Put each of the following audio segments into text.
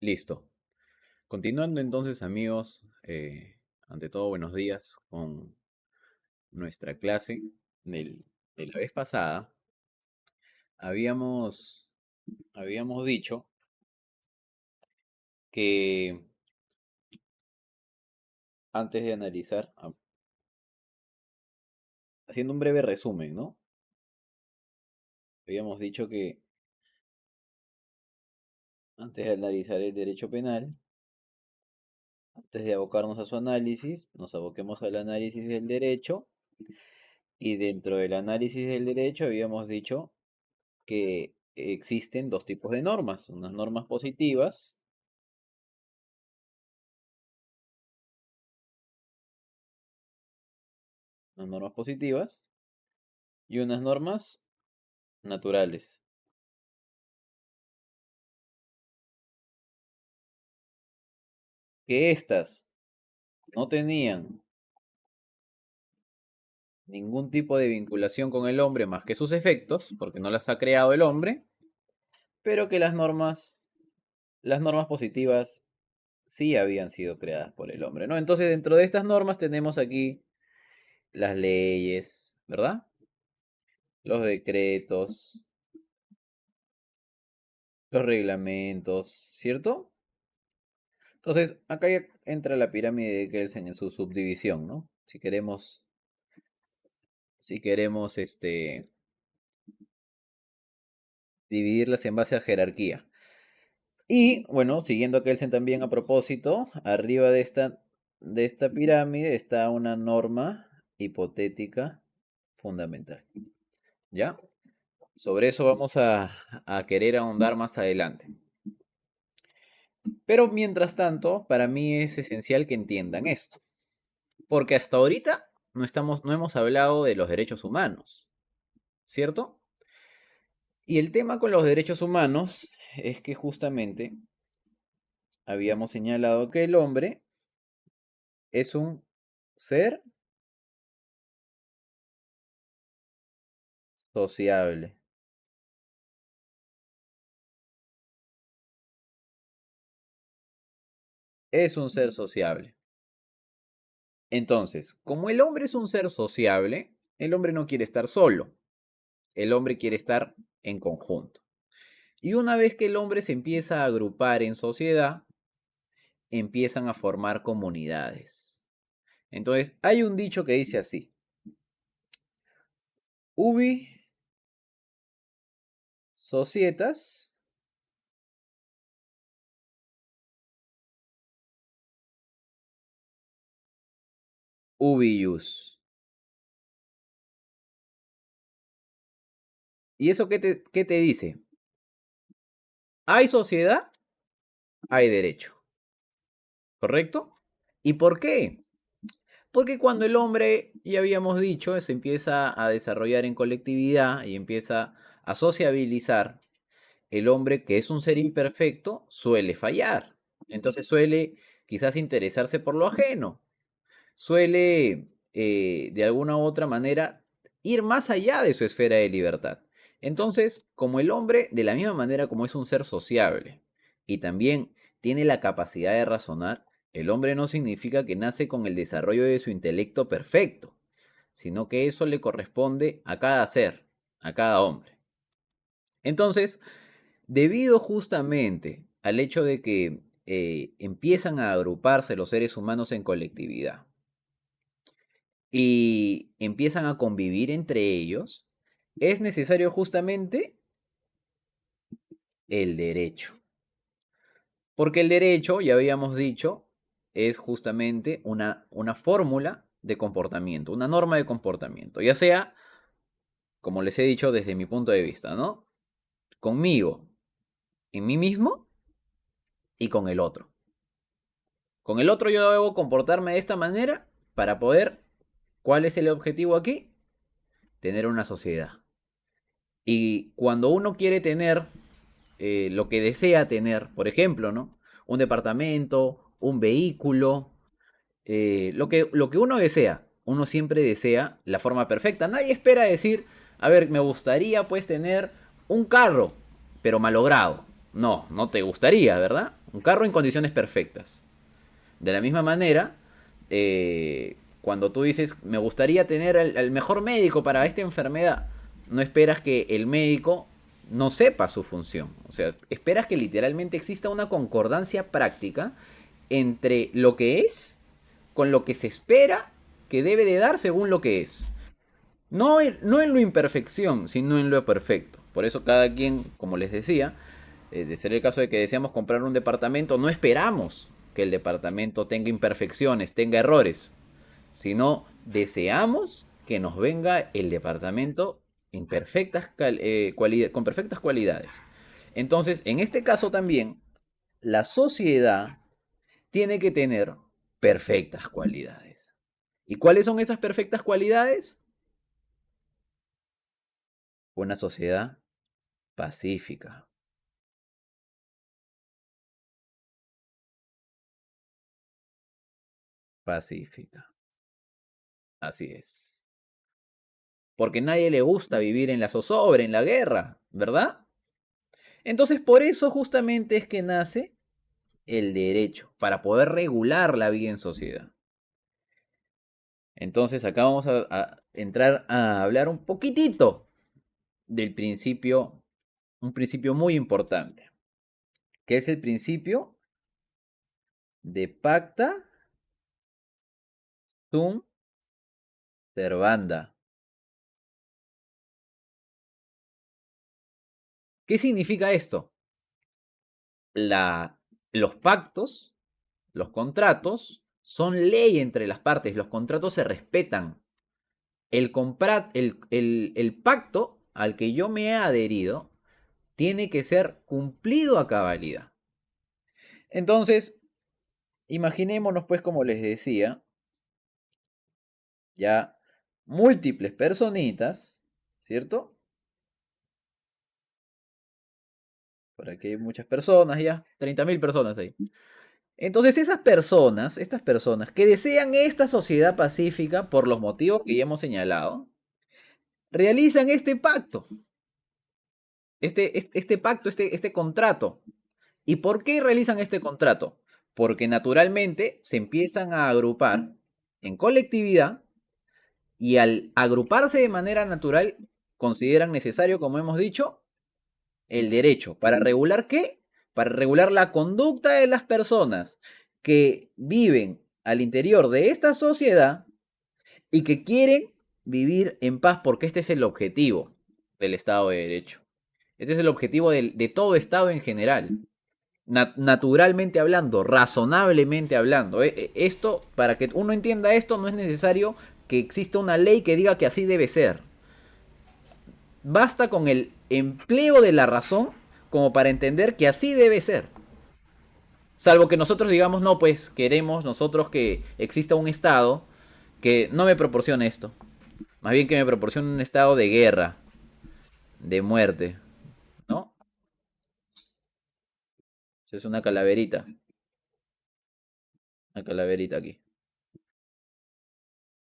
Listo. Continuando entonces, amigos, ante todo, buenos días con nuestra clase de la vez pasada. Habíamos, habíamos dicho que antes de analizar, haciendo un breve resumen, ¿no? Habíamos dicho que antes de analizar el derecho penal, antes de abocarnos a su análisis, nos aboquemos al análisis del derecho y dentro del análisis del derecho habíamos dicho que existen dos tipos de normas, unas normas positivas y unas normas naturales, que éstas no tenían ningún tipo de vinculación con el hombre más que sus efectos, porque no las ha creado el hombre, pero que las normas positivas sí habían sido creadas por el hombre, ¿no? Entonces, dentro de estas normas tenemos aquí las leyes, ¿verdad? Los decretos, los reglamentos, ¿cierto? Entonces, acá ya entra la pirámide de Kelsen en su subdivisión, ¿no? Si queremos, dividirlas en base a jerarquía. Y, bueno, siguiendo a Kelsen también a propósito, arriba de esta pirámide está una norma hipotética fundamental, ¿ya? Sobre eso vamos a querer ahondar más adelante. Pero mientras tanto, para mí es esencial que entiendan esto. Porque hasta ahorita no hemos hablado de los derechos humanos, ¿cierto? Y el tema con los derechos humanos es que justamente habíamos señalado que el hombre es un ser sociable. Es un ser sociable. Entonces, como el hombre es un ser sociable, el hombre no quiere estar solo. El hombre quiere estar en conjunto. Y una vez que el hombre se empieza a agrupar en sociedad, empiezan a formar comunidades. Entonces, hay un dicho que dice así: Ubi societas, ubi ius. ¿Y eso qué te dice? Hay sociedad, hay derecho. ¿Correcto? ¿Y por qué? Porque cuando el hombre, ya habíamos dicho, se empieza a desarrollar en colectividad y empieza a sociabilizar, el hombre, que es un ser imperfecto, suele fallar. Entonces suele quizás interesarse por lo ajeno. Suele, de alguna u otra manera, ir más allá de su esfera de libertad. Entonces, como el hombre, de la misma manera como es un ser sociable y también tiene la capacidad de razonar, el hombre no significa que nace con el desarrollo de su intelecto perfecto, sino que eso le corresponde a cada ser, a cada hombre. Entonces, debido justamente al hecho de que empiezan a agruparse los seres humanos en colectividad, y empiezan a convivir entre ellos, es necesario justamente el derecho. Porque el derecho, ya habíamos dicho, es justamente una fórmula de comportamiento, una norma de comportamiento, ya sea, como les he dicho desde mi punto de vista, ¿no? Conmigo, en mí mismo y con el otro. Con el otro yo debo comportarme de esta manera para poder, ¿cuál es el objetivo aquí? Tener una sociedad. Y cuando uno quiere tener lo que desea tener, por ejemplo, ¿no? Un departamento, un vehículo, lo que uno desea, uno siempre desea la forma perfecta. Nadie espera decir, a ver, me gustaría pues tener un carro, pero malogrado. No, no te gustaría, ¿verdad? Un carro en condiciones perfectas. De la misma manera, cuando tú dices, me gustaría tener al mejor médico para esta enfermedad, no esperas que el médico no sepa su función. O sea, esperas que literalmente exista una concordancia práctica entre lo que es con lo que se espera que debe de dar según lo que es. No en lo imperfección, sino en lo perfecto. Por eso cada quien, como les decía, de ser el caso de que deseamos comprar un departamento, no esperamos que el departamento tenga imperfecciones, tenga errores, sino deseamos que nos venga el departamento en con perfectas cualidades. Entonces, en este caso también, la sociedad tiene que tener perfectas cualidades. ¿Y cuáles son esas perfectas cualidades? Una sociedad pacífica. Pacífica. Así es. Porque a nadie le gusta vivir en la zozobra, en la guerra, ¿verdad? Entonces, por eso justamente es que nace el derecho, para poder regular la vida en sociedad. Entonces, acá vamos a entrar a hablar un poquitito del principio, un principio muy importante, que es el principio de pacta sunt servanda. ¿Qué significa esto? La, los pactos, los contratos, son ley entre las partes, los contratos se respetan. El pacto al que yo me he adherido tiene que ser cumplido a cabalidad. Entonces, imaginémonos pues como les decía, ya múltiples personitas, ¿cierto? Por aquí hay muchas personas ya, 30.000 personas ahí. Entonces estas personas que desean esta sociedad pacífica por los motivos que ya hemos señalado, realizan este pacto, este pacto, este contrato. ¿Y por qué realizan este contrato? Porque naturalmente se empiezan a agrupar en colectividad y al agruparse de manera natural consideran necesario, como hemos dicho, el derecho. ¿Para regular qué? Para regular la conducta de las personas que viven al interior de esta sociedad y que quieren vivir en paz, porque este es el objetivo del Estado de Derecho. Este es el objetivo de todo Estado en general. Naturalmente hablando, razonablemente hablando. Esto, para que uno entienda esto, no es necesario que exista una ley que diga que así debe ser. Basta con el empleo de la razón como para entender que así debe ser. Salvo que nosotros digamos, no, pues queremos nosotros que exista un Estado que no me proporcione esto. Más bien que me proporcione un estado de guerra, de muerte, ¿no? Esa es una calaverita aquí.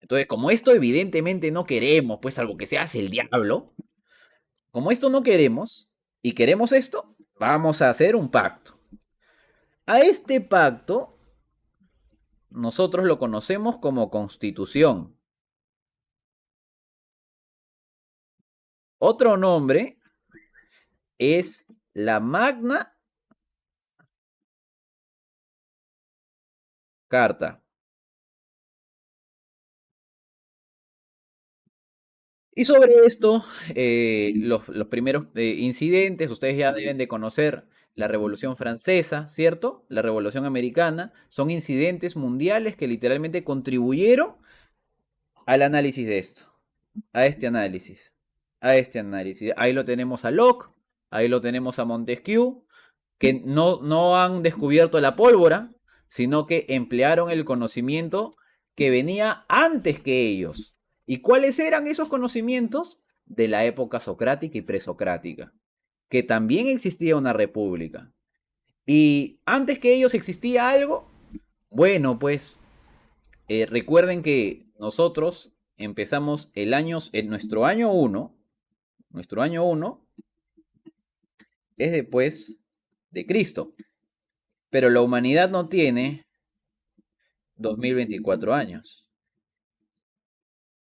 Entonces, como esto evidentemente no queremos, pues salvo que se hace el diablo, como esto no queremos y queremos esto, vamos a hacer un pacto. A este pacto nosotros lo conocemos como constitución. Otro nombre es la Magna Carta. Y sobre esto, los primeros incidentes, ustedes ya deben de conocer la Revolución Francesa, ¿cierto? La Revolución Americana, son incidentes mundiales que literalmente contribuyeron al análisis de esto, a este análisis, a este análisis. Ahí lo tenemos a Locke, ahí lo tenemos a Montesquieu, que no han descubierto la pólvora, sino que emplearon el conocimiento que venía antes que ellos. ¿Y cuáles eran esos conocimientos? De la época socrática y presocrática, que también existía una república. Y antes que ellos existía algo, bueno, pues recuerden que nosotros empezamos en nuestro año uno es después de Cristo. Pero la humanidad no tiene 2024 años.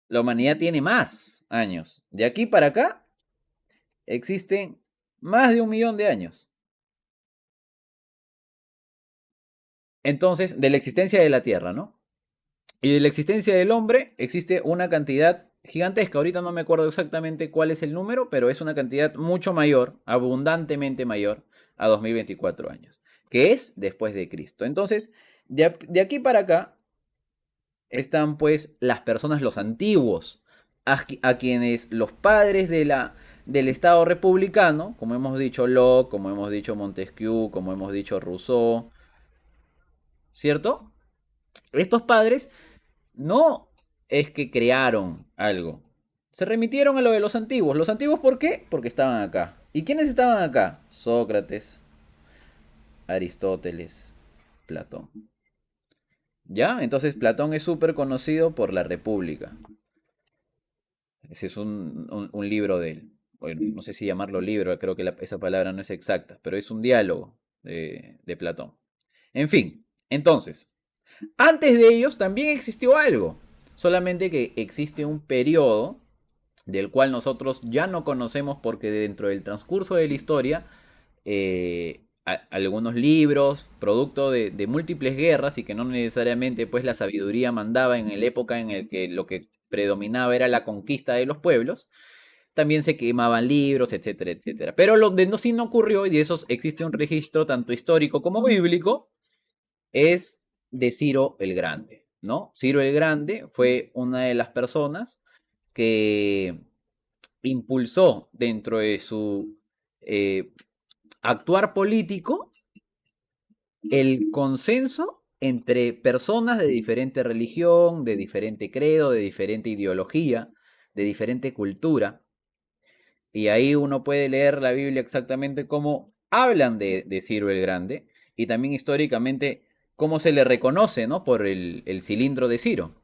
La humanidad tiene más años. De aquí para acá existen más de 1 millón de años. Entonces, de la existencia de la Tierra, ¿no? Y de la existencia del hombre existe una cantidad gigantesca. Ahorita no me acuerdo exactamente cuál es el número, pero es una cantidad mucho mayor, abundantemente mayor a 2024 años, que es después de Cristo. Entonces, de aquí para acá están pues las personas, los antiguos, a quienes los padres del Estado republicano, como hemos dicho Locke, como hemos dicho Montesquieu, como hemos dicho Rousseau, ¿cierto? Estos padres no es que crearon algo. Se remitieron a lo de los antiguos. ¿Los antiguos por qué? Porque estaban acá. ¿Y quiénes estaban acá? Sócrates, Aristóteles, Platón. ¿Ya? Entonces Platón es súper conocido por la República. Ese es un libro de él. Bueno, no sé si llamarlo libro, creo que esa palabra no es exacta, pero es un diálogo de Platón. En fin, entonces, antes de ellos también existió algo, solamente que existe un periodo del cual nosotros ya no conocemos porque dentro del transcurso de la historia, algunos libros, producto de múltiples guerras y que no necesariamente pues la sabiduría mandaba en la época en el que lo que predominaba era la conquista de los pueblos, también se quemaban libros, etcétera, etcétera. Pero lo de no sí no ocurrió, y de esos existe un registro tanto histórico como bíblico, es de Ciro el Grande, ¿no? Ciro el Grande fue una de las personas que impulsó dentro de su eh, actuar político el consenso entre personas de diferente religión, de diferente credo, de diferente ideología, de diferente cultura. Y ahí uno puede leer la Biblia exactamente cómo hablan de Ciro el Grande y también históricamente cómo se le reconoce, ¿no? Por el cilindro de Ciro.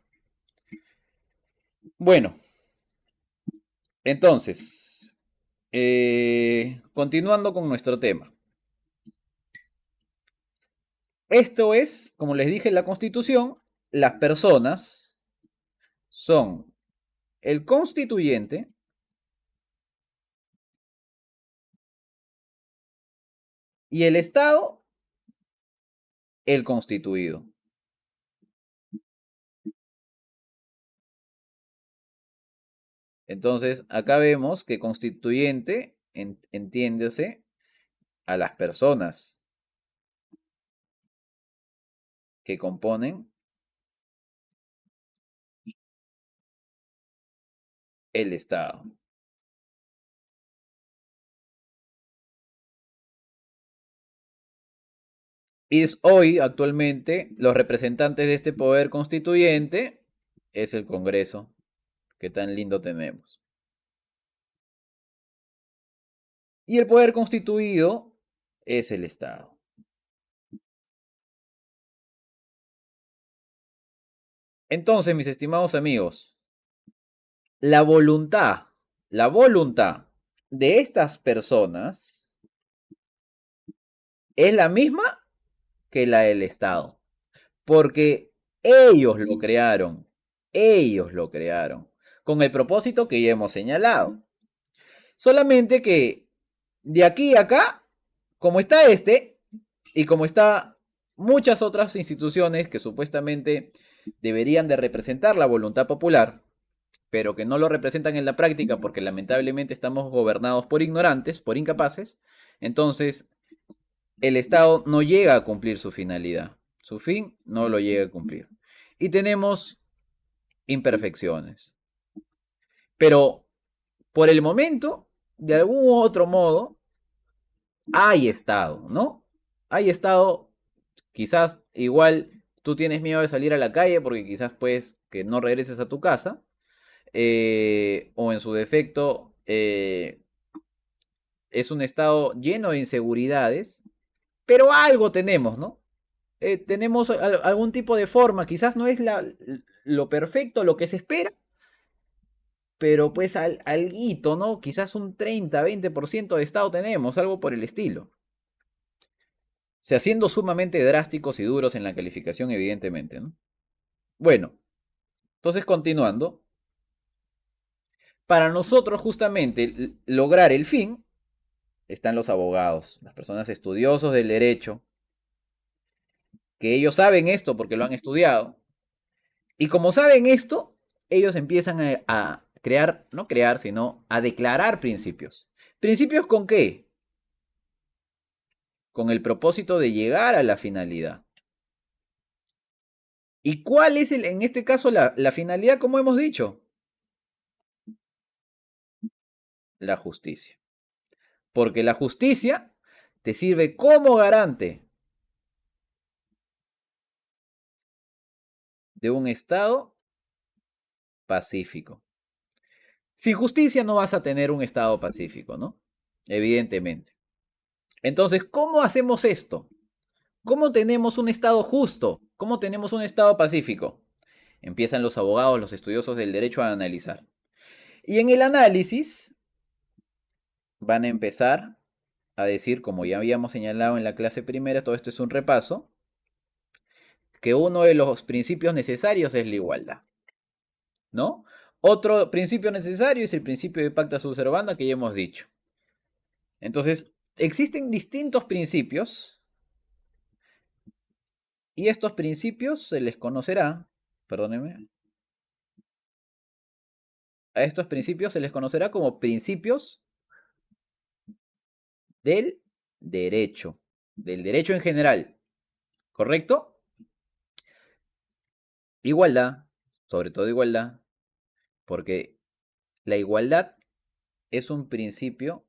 Bueno, entonces, continuando con nuestro tema. Esto es, como les dije en la Constitución, las personas son el constituyente y el Estado el constituido. Entonces, acá vemos que constituyente entiéndase a las personas que componen el Estado. Y es hoy, actualmente, los representantes de este poder constituyente es el Congreso, que tan lindo tenemos. Y el poder constituido es el Estado. Entonces, mis estimados amigos, la voluntad, la voluntad de estas personas es la misma que la del Estado. Porque ellos lo crearon, con el propósito que ya hemos señalado. Solamente que de aquí a acá, como está este, y como está muchas otras instituciones que supuestamente deberían de representar la voluntad popular, pero que no lo representan en la práctica porque lamentablemente estamos gobernados por ignorantes, por incapaces, entonces el Estado no llega a cumplir su finalidad. Su fin no lo llega a cumplir. Y tenemos imperfecciones. Pero por el momento, de algún u otro modo, hay Estado, ¿no? Hay Estado, quizás igual tú tienes miedo de salir a la calle porque quizás pues que no regreses a tu casa, o en su defecto es un Estado lleno de inseguridades, pero algo tenemos, ¿no? Tenemos algún tipo de forma, quizás no es lo perfecto, lo que se espera, pero pues alguito, ¿no? Quizás un 30, 20% de estado tenemos, algo por el estilo. sea, siendo sumamente drásticos y duros en la calificación, evidentemente, ¿no? Bueno, entonces continuando, para nosotros justamente lograr el fin, están los abogados, las personas estudiosos del derecho, que ellos saben esto porque lo han estudiado, y como saben esto, ellos empiezan a crear, no crear, sino a declarar principios. ¿Principios con qué? Con el propósito de llegar a la finalidad. ¿Y cuál es en este caso la finalidad, como hemos dicho? La justicia. Porque la justicia te sirve como garante de un Estado pacífico. Sin justicia no vas a tener un Estado pacífico, ¿no? Evidentemente. Entonces, ¿cómo hacemos esto? ¿Cómo tenemos un Estado justo? ¿Cómo tenemos un Estado pacífico? Empiezan los abogados, los estudiosos del derecho a analizar. Y en el análisis van a empezar a decir, como ya habíamos señalado en la clase primera, todo esto es un repaso, que uno de los principios necesarios es la igualdad, ¿no? Otro principio necesario es el principio de pacta sunt servanda que ya hemos dicho. Entonces, existen distintos principios y estos principios se les conocerá, perdónenme, a estos principios se les conocerá como principios del del derecho en general, ¿correcto? Igualdad, sobre todo igualdad, porque la igualdad es un principio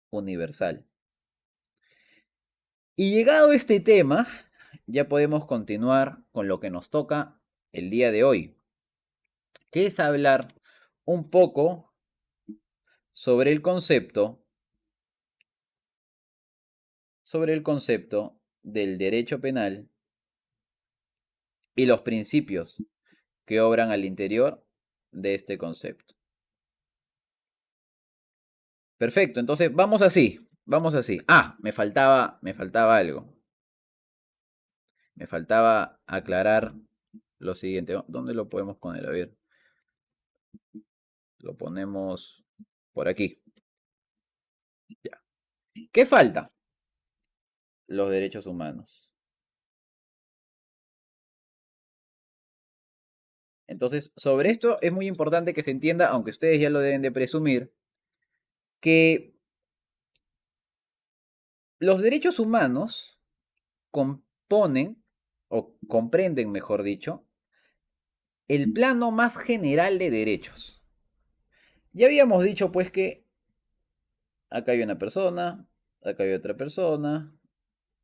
universal. Y llegado este tema, ya podemos continuar con lo que nos toca el día de hoy, que es hablar un poco sobre el concepto del derecho penal y los principios que obran al interior de este concepto. Perfecto, entonces vamos así, vamos así. Ah, me faltaba algo. Me faltaba aclarar lo siguiente. ¿Dónde lo podemos poner? A ver, lo ponemos por aquí. Ya. ¿Qué falta? Los derechos humanos. Entonces, sobre esto es muy importante que se entienda, aunque ustedes ya lo deben de presumir, que los derechos humanos componen, o comprenden, mejor dicho, el plano más general de derechos. Ya habíamos dicho, pues, que acá hay una persona, acá hay otra persona,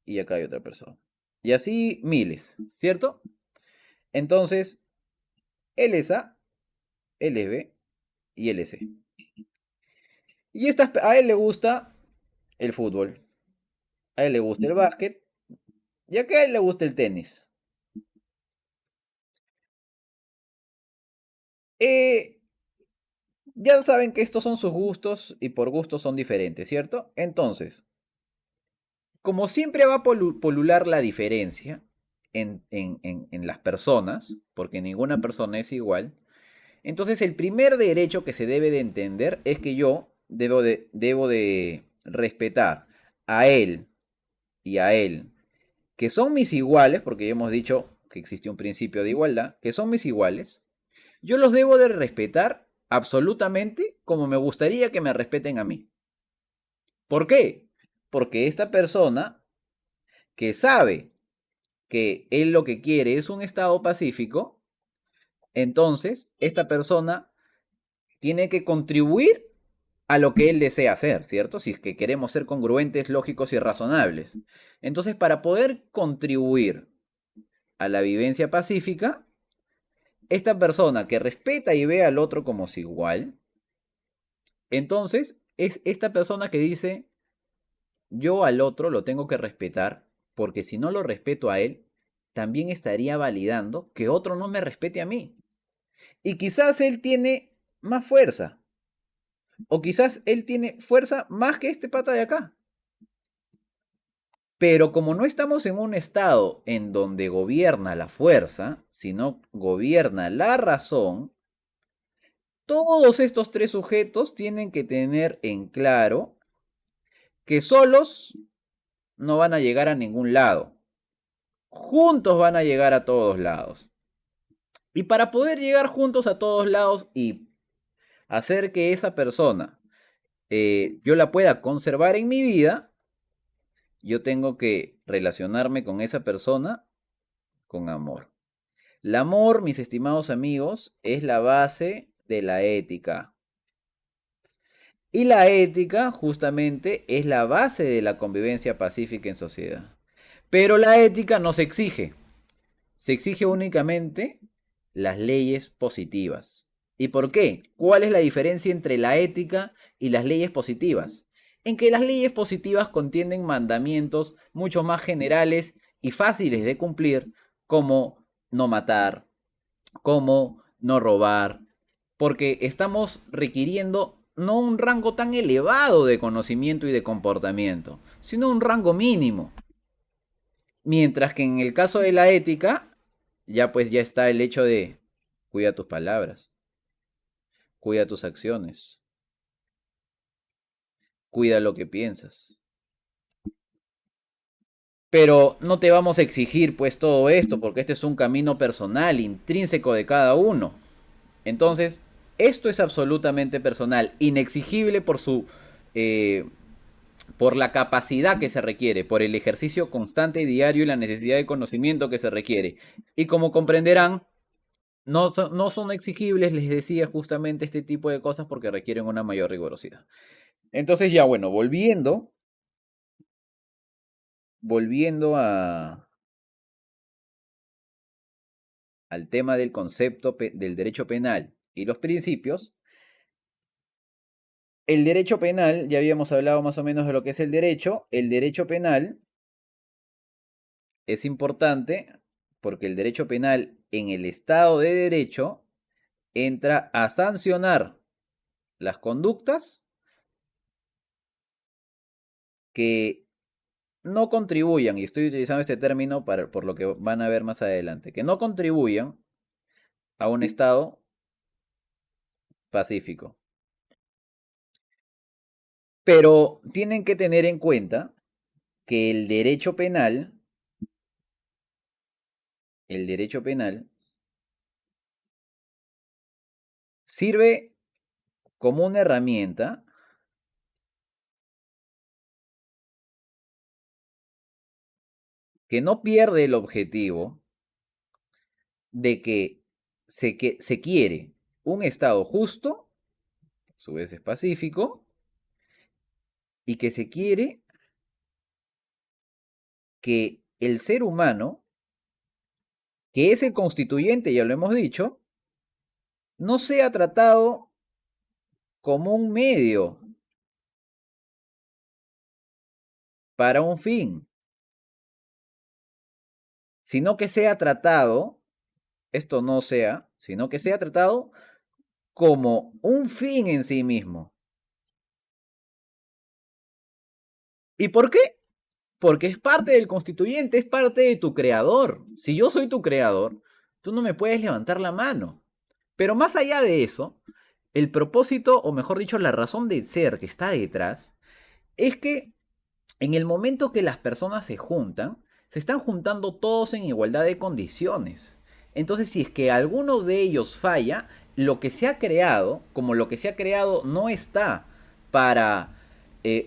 y acá hay otra persona. Y así miles, ¿cierto? Entonces, él es A, él es B y él es C. Y a él le gusta el fútbol, a él le gusta el básquet y a él le gusta el tenis. Eh, ya saben que estos son sus gustos y por gustos son diferentes, ¿cierto? Entonces, como siempre va a polular la diferencia en las personas, porque ninguna persona es igual, entonces el primer derecho que se debe de entender es que yo debo de respetar a él y a él, que son mis iguales, porque ya hemos dicho que existe un principio de igualdad, que son mis iguales, yo los debo de respetar absolutamente como me gustaría que me respeten a mí. ¿Por qué? Porque esta persona que sabe que él lo que quiere es un estado pacífico, entonces esta persona tiene que contribuir a lo que él desea hacer, ¿cierto? Si es que queremos ser congruentes, lógicos y razonables. Entonces, para poder contribuir a la vivencia pacífica, esta persona que respeta y ve al otro como su igual, entonces es esta persona que dice, yo al otro lo tengo que respetar, porque si no lo respeto a él, también estaría validando que otro no me respete a mí. Y quizás él tiene más fuerza, o quizás él tiene fuerza más que este pata de acá. Pero como no estamos en un estado en donde gobierna la fuerza, sino gobierna la razón, todos estos tres sujetos tienen que tener en claro que solos no van a llegar a ningún lado. Juntos van a llegar a todos lados. Y para poder llegar juntos a todos lados y hacer que esa persona yo la pueda conservar en mi vida, yo tengo que relacionarme con esa persona con amor. El amor, mis estimados amigos, es la base de la ética. Y la ética, justamente, es la base de la convivencia pacífica en sociedad. Pero la ética no se exige. Se exige únicamente las leyes positivas. ¿Y por qué? ¿Cuál es la diferencia entre la ética y las leyes positivas? En que las leyes positivas contienen mandamientos mucho más generales y fáciles de cumplir, como no matar, como no robar, porque estamos requiriendo no un rango tan elevado de conocimiento y de comportamiento, sino un rango mínimo. Mientras que en el caso de la ética, ya pues ya está el hecho de cuida tus palabras, cuida tus acciones, cuida lo que piensas. Pero no te vamos a exigir pues todo esto, porque este es un camino personal, intrínseco de cada uno. Entonces, esto es absolutamente personal, inexigible por su por la capacidad que se requiere, por el ejercicio constante y diario y la necesidad de conocimiento que se requiere. Y como comprenderán, no son exigibles, les decía justamente este tipo de cosas porque requieren una mayor rigurosidad. Entonces ya bueno, volviendo al tema del concepto del derecho penal y los principios, el derecho penal, ya habíamos hablado más o menos de lo que es el derecho penal es importante porque el derecho penal en el Estado de Derecho entra a sancionar las conductas que no contribuyan, y estoy utilizando este término por lo que van a ver más adelante, que no contribuyan a un Estado pacífico. Pero tienen que tener en cuenta que el derecho penal sirve como una herramienta que no pierde el objetivo de que se quiere un Estado justo, a su vez es pacífico, y que se quiere que el ser humano, que es el constituyente, ya lo hemos dicho, no sea tratado como un medio para un fin, sino que sea tratado, esto no sea, sino que sea tratado como un fin en sí mismo. ¿Y por qué? Porque es parte del constituyente, es parte de tu creador. Si yo soy tu creador, tú no me puedes levantar la mano. Pero más allá de eso, el propósito, o mejor dicho, la razón de ser que está detrás, es que en el momento que las personas se juntan, se están juntando todos en igualdad de condiciones. Entonces, si es que alguno de ellos falla, lo que se ha creado, como lo que se ha creado no está para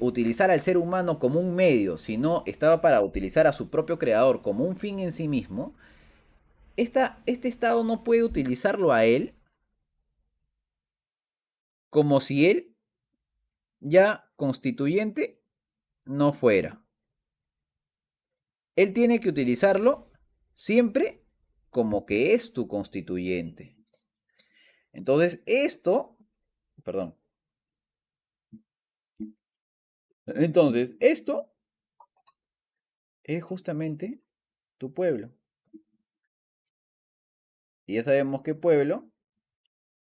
utilizar al ser humano como un medio, sino estaba para utilizar a su propio creador como un fin en sí mismo, este Estado no puede utilizarlo a él como si él ya constituyente no fuera. Él tiene que utilizarlo siempre como que es tu constituyente. Entonces, perdón. Entonces, esto es justamente tu pueblo. Y ya sabemos que pueblo,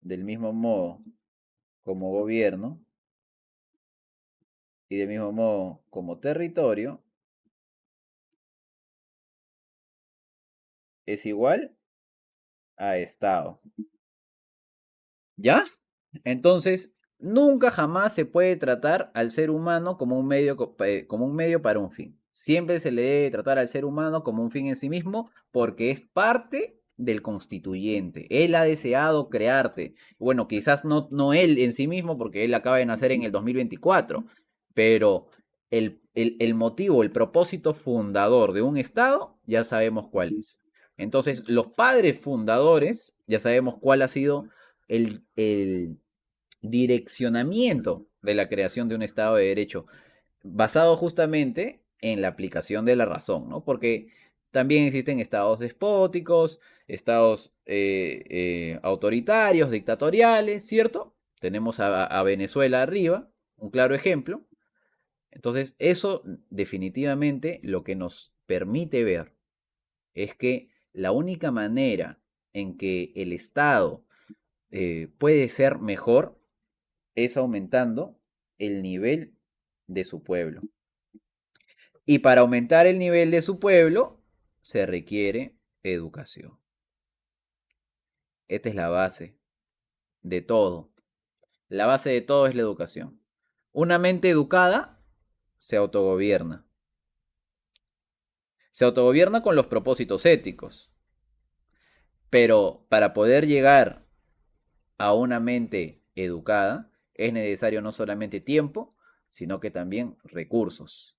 del mismo modo como gobierno y del mismo modo como territorio, es igual a Estado. ¿Ya? Entonces, nunca jamás se puede tratar al ser humano como un medio, como un medio para un fin. Siempre se le debe tratar al ser humano como un fin en sí mismo porque es parte del constituyente. Él ha deseado crearte. Bueno, quizás no él en sí mismo porque él acaba de nacer en el 2024, pero el motivo, el propósito fundador de un Estado ya sabemos cuál es. Entonces, los padres fundadores ya sabemos cuál ha sido el direccionamiento de la creación de un Estado de Derecho, basado justamente en la aplicación de la razón, ¿no? Porque también existen estados despóticos, estados autoritarios, dictatoriales, ¿cierto? Tenemos a Venezuela arriba, un claro ejemplo. Entonces, eso definitivamente lo que nos permite ver es que la única manera en que el Estado puede ser mejor es aumentando el nivel de su pueblo. Y para aumentar el nivel de su pueblo se requiere educación. Esta es la base de todo. La base de todo es la educación. Una mente educada se autogobierna. Se autogobierna con los propósitos éticos. Pero para poder llegar a una mente educada es necesario no solamente tiempo, sino que también recursos.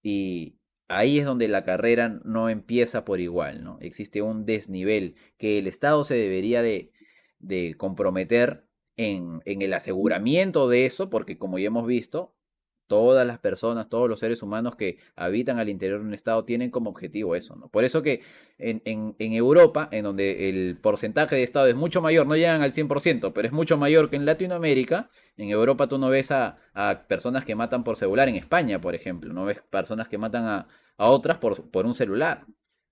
Y ahí es donde la carrera no empieza por igual, ¿no? Existe un desnivel que el Estado se debería de comprometer en el aseguramiento de eso, porque como ya hemos visto, todas las personas, todos los seres humanos que habitan al interior de un Estado tienen como objetivo eso, ¿no? Por eso que en Europa, en donde el porcentaje de Estado es mucho mayor, no llegan al 100%, pero es mucho mayor que en Latinoamérica, en Europa tú no ves a personas que matan por celular, en España, por ejemplo, no ves personas que matan a otras por un celular.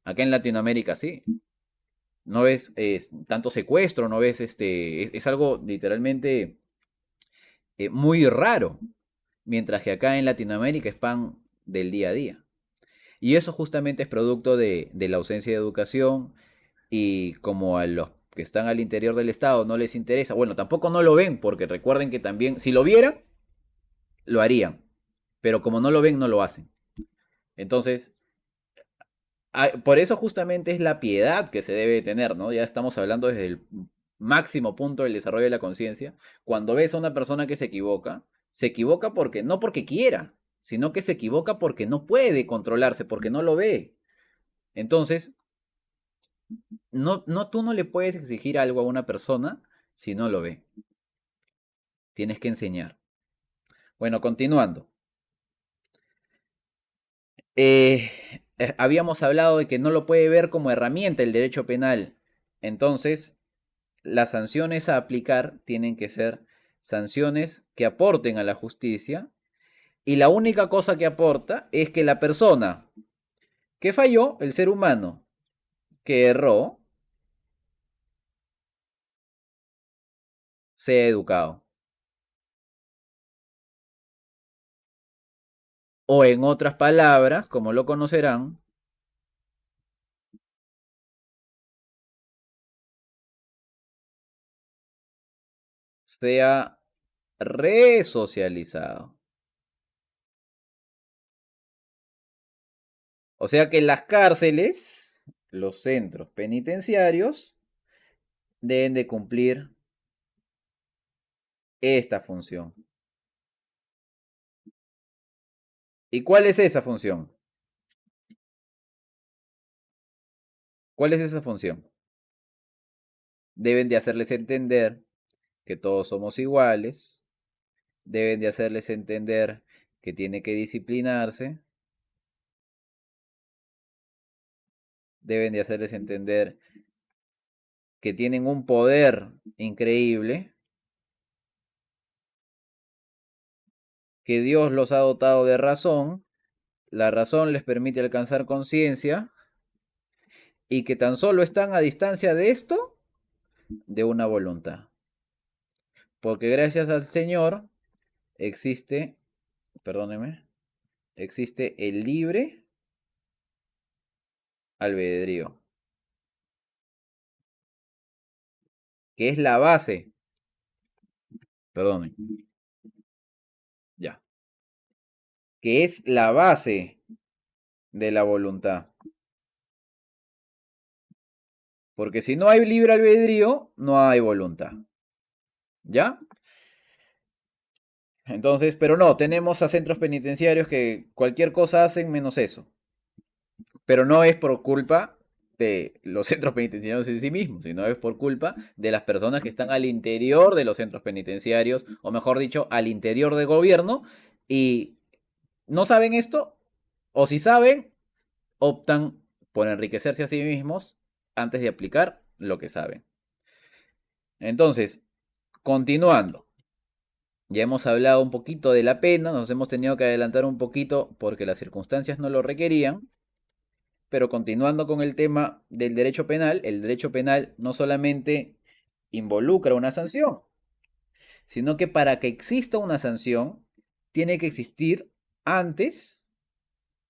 Acá en Latinoamérica sí. No ves tanto secuestro, no ves es algo literalmente muy raro. Mientras que acá en Latinoamérica es pan del día a día. Y eso justamente es producto de la ausencia de educación y como a los que están al interior del Estado no les interesa, bueno, tampoco no lo ven, porque recuerden que también, si lo vieran, lo harían, pero como no lo ven, no lo hacen. Entonces, por eso justamente es la piedad que se debe tener, ¿no? Ya estamos hablando desde el máximo punto del desarrollo de la conciencia. Cuando ves a una persona que se equivoca porque no porque quiera, sino que se equivoca porque no puede controlarse, porque no lo ve. Entonces, tú no le puedes exigir algo a una persona si no lo ve. Tienes que enseñar. Bueno, continuando. Eh, Habíamos hablado de que no lo puede ver como herramienta el derecho penal. Entonces, las sanciones a aplicar tienen que ser sanciones que aporten a la justicia y la única cosa que aporta es que la persona que falló, el ser humano que erró, sea educado. O en otras palabras, como lo conocerán, sea resocializado. O sea que las cárceles, los centros penitenciarios, deben de cumplir esta función. ¿Y cuál es esa función? ¿Cuál es esa función? Deben de hacerles entender que todos somos iguales, deben de hacerles entender que tiene que disciplinarse, deben de hacerles entender que tienen un poder increíble, que Dios los ha dotado de razón, la razón les permite alcanzar conciencia y que tan solo están a distancia de esto, de una voluntad. Porque gracias al Señor existe, perdóneme, existe el libre albedrío. que es la base, perdón, ya, que es la base de la voluntad. Porque si no hay libre albedrío, no hay voluntad. ¿Ya? Entonces, pero no, tenemos a centros penitenciarios que cualquier cosa hacen menos eso. Pero no es por culpa de los centros penitenciarios en sí mismos, sino es por culpa de las personas que están al interior de los centros penitenciarios, o mejor dicho, al interior del gobierno, y no saben esto, o si saben, optan por enriquecerse a sí mismos antes de aplicar lo que saben. Entonces, continuando. Ya hemos hablado un poquito de la pena, nos hemos tenido que adelantar un poquito porque las circunstancias no lo requerían, pero continuando con el tema del derecho penal, el derecho penal no solamente involucra una sanción, sino que para que exista una sanción, tiene que existir antes.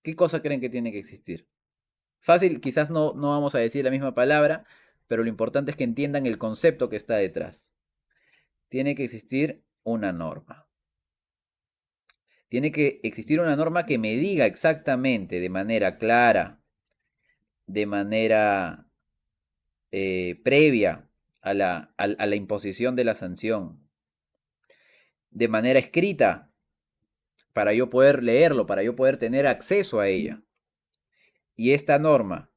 ¿Qué cosa creen que tiene que existir? Fácil, quizás no vamos a decir la misma palabra, pero lo importante es que entiendan el concepto que está detrás. Tiene que existir una norma. Tiene que existir una norma que me diga exactamente, de manera clara, de manera previa a la imposición de la sanción, de manera escrita, para yo poder leerlo, para yo poder tener acceso a ella. Y esta norma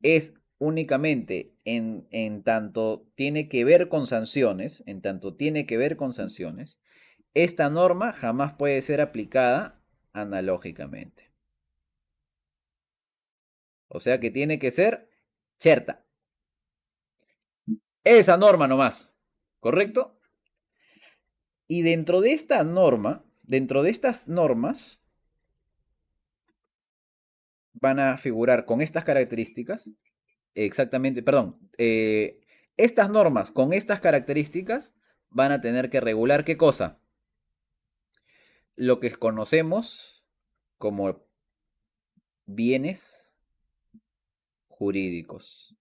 es únicamente en tanto tiene que ver con sanciones, en tanto tiene que ver con sanciones, esta norma jamás puede ser aplicada analógicamente. O sea que tiene que ser cherta. Esa norma nomás. ¿Correcto? Y dentro de esta norma, dentro de estas normas, van a figurar con estas características. Exactamente, perdón. Estas normas con estas características van a tener que regular ¿qué cosa? Lo que conocemos como bienes jurídicos.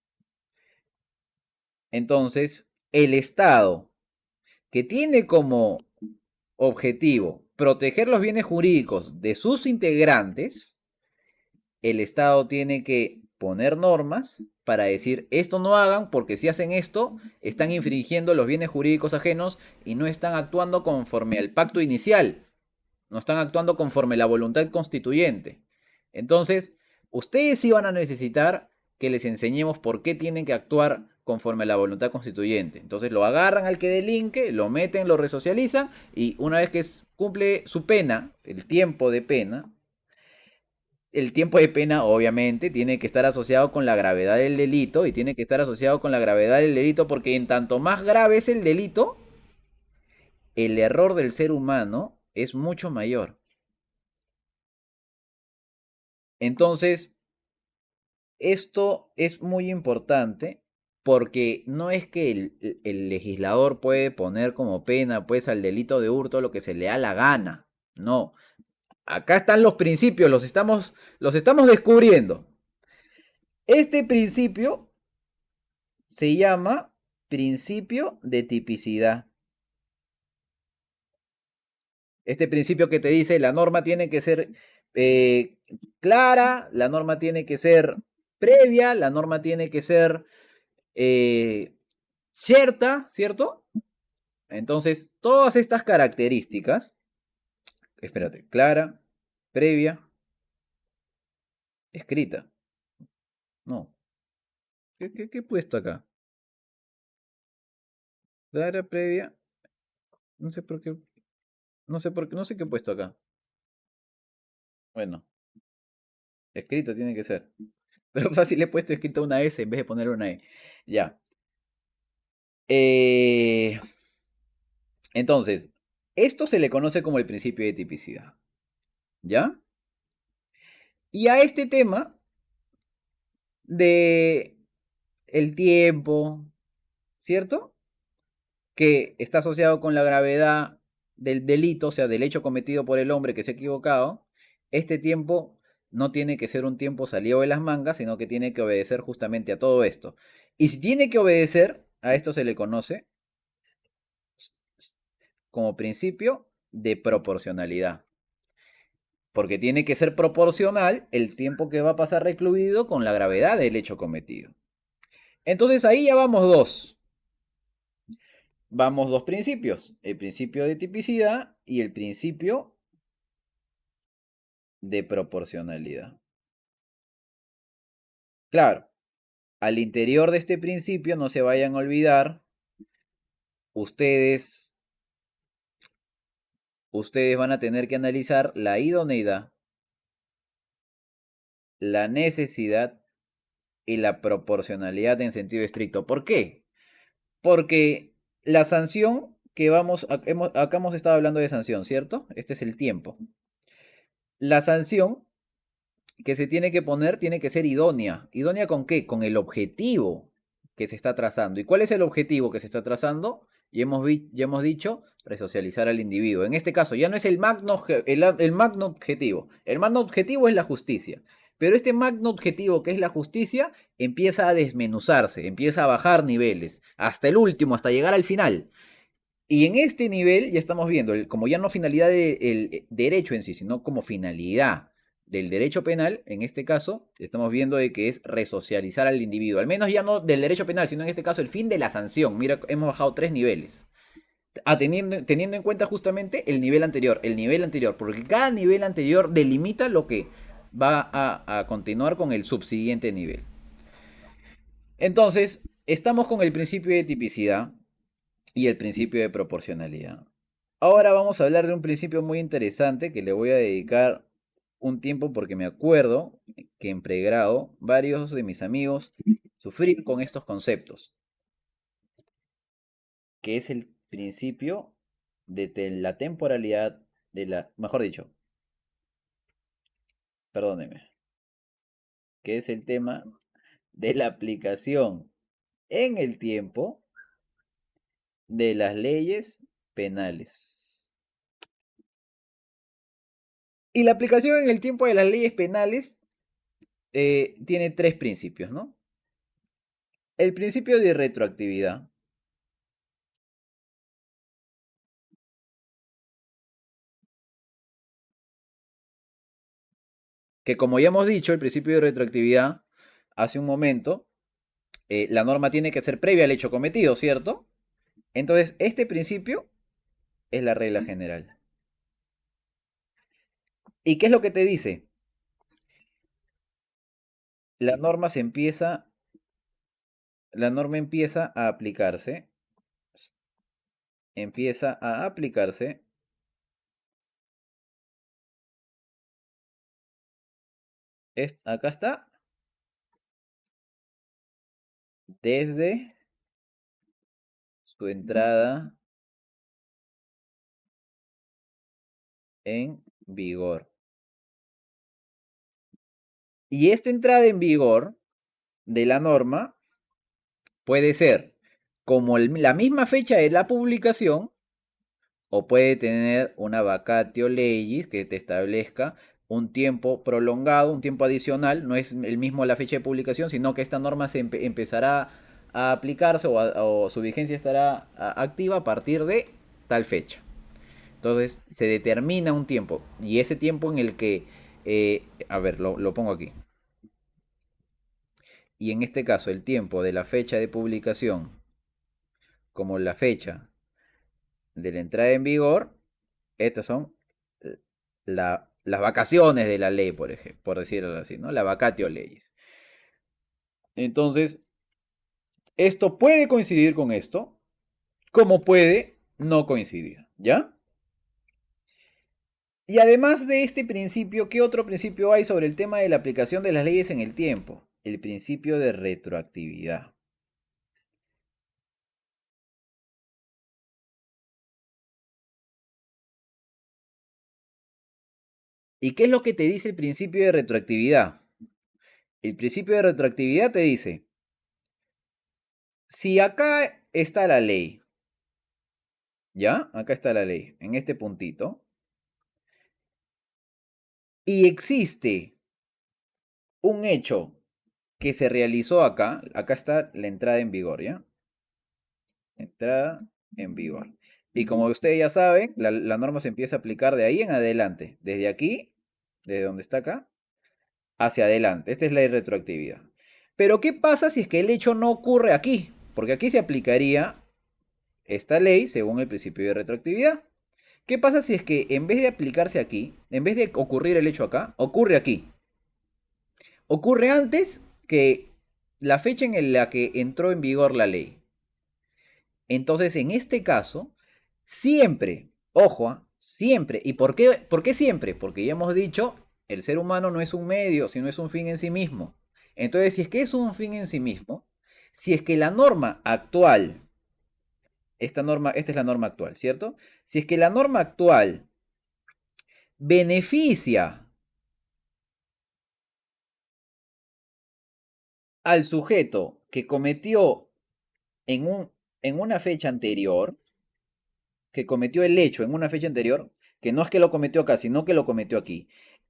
Entonces, el Estado, que tiene como objetivo proteger los bienes jurídicos de sus integrantes, el Estado tiene que poner normas para decir esto no hagan porque si hacen esto están infringiendo los bienes jurídicos ajenos y no están actuando conforme al pacto inicial, no están actuando conforme a la voluntad constituyente. Entonces, ustedes sí van a necesitar que les enseñemos por qué tienen que actuar conforme a la voluntad constituyente. Entonces lo agarran al que delinque, lo meten, lo resocializan y una vez que cumple su pena, el tiempo de pena obviamente tiene que estar asociado con la gravedad del delito y tiene que estar asociado con la gravedad del delito porque en tanto más grave es el delito, el error del ser humano es mucho mayor. Entonces, esto es muy importante porque no es que el legislador puede poner como pena pues al delito de hurto lo que se le da la gana. No, acá están los principios, los estamos descubriendo. Este principio se llama principio de tipicidad. Este principio que te dice la norma tiene que ser eh, clara, la norma tiene que ser previa, la norma tiene que ser cierta, ¿cierto? Entonces, todas estas características, espérate, clara, previa, escrita. No, ¿qué he puesto acá? Clara, previa, no sé por qué, no sé qué he puesto acá. Bueno, escrita tiene que ser. Pero fácil he puesto escrita una S en vez de poner una E. Ya. Eh, entonces, esto se le conoce como el principio de tipicidad. ¿Ya? Y a este tema de el tiempo, ¿cierto? Que está asociado con la gravedad del delito, o sea, del hecho cometido por el hombre que se ha equivocado, este tiempo no tiene que ser un tiempo salido de las mangas, sino que tiene que obedecer justamente a todo esto. Y si tiene que obedecer, a esto se le conoce como principio de proporcionalidad. Porque tiene que ser proporcional el tiempo que va a pasar recluido con la gravedad del hecho cometido. Entonces ahí ya vamos dos. Vamos dos principios. El principio de tipicidad y el principio de proporcionalidad. Claro, al interior de este principio no se vayan a olvidar, ustedes van a tener que analizar la idoneidad, la necesidad y la proporcionalidad en sentido estricto. ¿Por qué? Porque la sanción que acá hemos estado hablando de sanción, ¿cierto? Este es el tiempo. La sanción que se tiene que poner tiene que ser idónea. ¿Idónea con qué? Con el objetivo que se está trazando. ¿Y cuál es el objetivo que se está trazando? Ya hemos dicho, resocializar al individuo. En este caso, ya no es el magno objetivo. El magno objetivo es la justicia. Pero este magno objetivo que es la justicia empieza a desmenuzarse, empieza a bajar niveles, hasta el último, hasta llegar al final. Y en este nivel ya estamos viendo, como ya no finalidad del derecho en sí, sino como finalidad del derecho penal, en este caso, estamos viendo de que es resocializar al individuo. Al menos ya no del derecho penal, sino en este caso el fin de la sanción. Mira, hemos bajado 3 niveles. Teniendo en cuenta justamente el nivel anterior, porque cada nivel anterior delimita lo que va a continuar con el subsiguiente nivel. Entonces, estamos con el principio de tipicidad y el principio de proporcionalidad. Ahora vamos a hablar de un principio muy interesante que le voy a dedicar un tiempo porque me acuerdo que en pregrado varios de mis amigos sufrieron con estos conceptos, que es el principio de la temporalidad mejor dicho, perdóneme, que es el tema de la aplicación en el tiempo de las leyes penales. Y la aplicación en el tiempo de las leyes penales tiene 3 principios, ¿no? El principio de retroactividad, que como ya hemos dicho, el principio de retroactividad, hace un momento, la norma tiene que ser previa al hecho cometido, ¿cierto? Entonces, este principio es la regla general. ¿Y qué es lo que te dice? La norma empieza a aplicarse, acá está, desde su entrada en vigor. Y esta entrada en vigor de la norma puede ser como la misma fecha de la publicación o puede tener una vacatio legis que te establezca un tiempo prolongado, un tiempo adicional, no es el mismo la fecha de publicación, sino que esta norma se empezará a aplicarse o su vigencia estará activa a partir de tal fecha. Entonces se determina un tiempo y ese tiempo en el que, a ver, lo pongo aquí. Y en este caso el tiempo de la fecha de publicación como la fecha de la entrada en vigor, estas son las vacaciones de la ley, por ejemplo, por decirlo así, ¿no? La vacatio legis. Entonces, esto puede coincidir con esto, como puede no coincidir, ¿ya? Y además de este principio, ¿qué otro principio hay sobre el tema de la aplicación de las leyes en el tiempo? El principio de retroactividad. ¿Y qué es lo que te dice el principio de retroactividad? El principio de retroactividad te dice, si acá está la ley, ¿ya? Acá está la ley, en este puntito, y existe un hecho que se realizó acá está la entrada en vigor, ¿ya? Entrada en vigor. Y como ustedes ya saben, la norma se empieza a aplicar de ahí en adelante. Desde aquí, desde donde está acá, hacia adelante. Esta es la irretroactividad. Pero ¿qué pasa si es que el hecho no ocurre aquí? Porque aquí se aplicaría esta ley según el principio de retroactividad. ¿Qué pasa si es que en vez de aplicarse aquí, en vez de ocurrir el hecho acá, ocurre aquí? Ocurre antes que la fecha en la que entró en vigor la ley. Entonces, en este caso, siempre, ojo, siempre. ¿Y por qué siempre? Porque ya hemos dicho, el ser humano no es un medio, sino es un fin en sí mismo. Entonces, si es que es un fin en sí mismo, si es que la norma actual, esta es la norma actual, ¿cierto? Si es que la norma actual beneficia al sujeto que cometió en, en una fecha anterior, que cometió el hecho en una fecha anterior, que no es que lo cometió acá, sino que lo cometió aquí,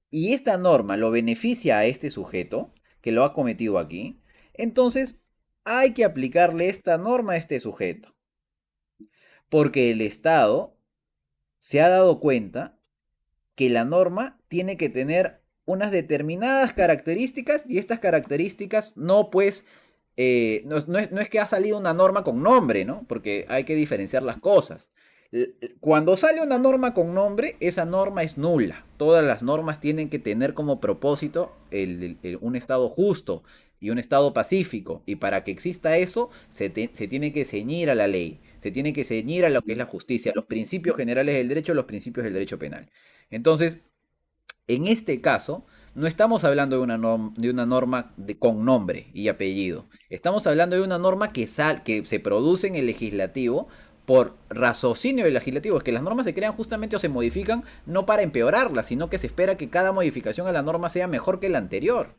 y esta norma lo beneficia a este sujeto, que lo ha cometido aquí, entonces hay que aplicarle esta norma a este sujeto, porque el Estado se ha dado cuenta que la norma tiene que tener unas determinadas características y estas características no pues no es que ha salido una norma con nombre, ¿no? Porque hay que diferenciar las cosas. Cuando sale una norma con nombre, esa norma es nula. Todas las normas tienen que tener como propósito un estado justo y un estado pacífico. Y para que exista eso, se tiene que ceñir a la ley, se tiene que ceñir a lo que es la justicia, los principios generales del derecho, los principios del derecho penal. Entonces, en este caso, no estamos hablando de una norma con nombre y apellido. Estamos hablando de una norma que se produce en el legislativo por raciocinio del legislativo. Es que las normas se crean justamente o se modifican no para empeorarlas, sino que se espera que cada modificación a la norma sea mejor que la anterior.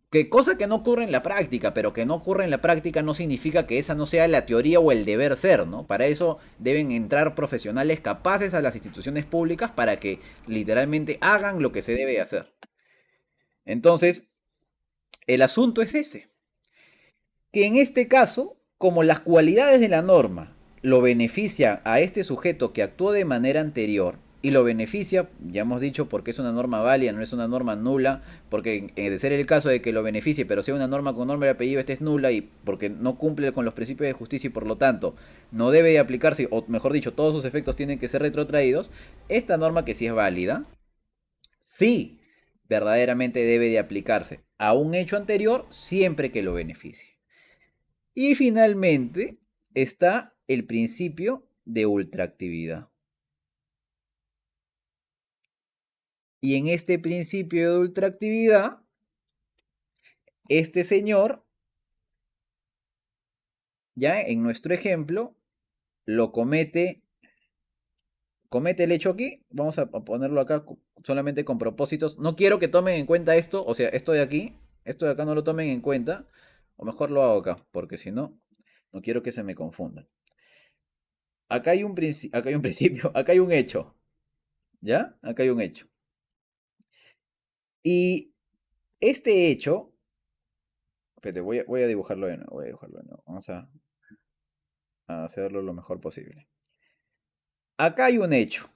Que cosa que no ocurre en la práctica, pero que no ocurre en la práctica no significa que esa no sea la teoría o el deber ser, ¿no? Para eso deben entrar profesionales capaces a las instituciones públicas para que literalmente hagan lo que se debe hacer. Entonces, el asunto es ese, que en este caso, como las cualidades de la norma lo beneficia a este sujeto que actuó de manera anterior y lo beneficia, ya hemos dicho, porque es una norma válida, no es una norma nula, porque de ser el caso de que lo beneficie, pero sea una norma con nombre y apellido, esta es nula y porque no cumple con los principios de justicia y por lo tanto no debe de aplicarse, o mejor dicho, todos sus efectos tienen que ser retrotraídos, esta norma que sí es válida, sí verdaderamente debe de aplicarse a un hecho anterior siempre que lo beneficie. Y finalmente está el principio de ultraactividad. Y en este principio de ultraactividad, este señor, ya en nuestro ejemplo, lo comete el hecho aquí. Vamos a ponerlo acá solamente con propósitos. No quiero que tomen en cuenta esto, o sea, esto de aquí, esto de acá no lo tomen en cuenta. O mejor lo hago acá, porque si no, no quiero que se me confundan. Acá hay un principio, acá hay un hecho. ¿Ya? Acá hay un hecho. Y este hecho, espérate, voy a dibujarlo de nuevo, voy a dibujarlo de nuevo. Vamos a hacerlo lo mejor posible. Acá hay un hecho,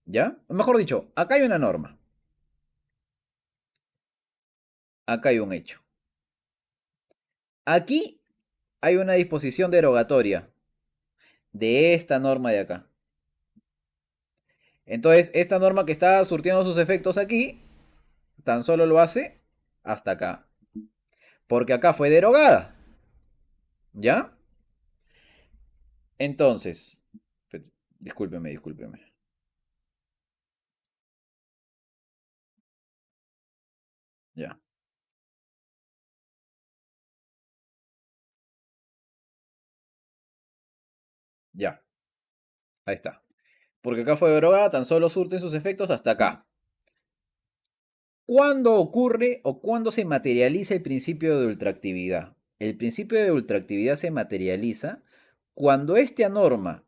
¿ya? Mejor dicho, acá hay una norma. Acá hay un hecho. Aquí hay una disposición derogatoria de esta norma de acá. Entonces, esta norma que está surtiendo sus efectos aquí, tan solo lo hace hasta acá. Porque acá fue derogada, ¿ya? Entonces, discúlpeme. Ya, ya, ahí está. Porque acá fue derogada, tan solo surten sus efectos hasta acá. ¿Cuándo ocurre o cuándo se materializa el principio de ultraactividad? El principio de ultraactividad se materializa cuando esta norma,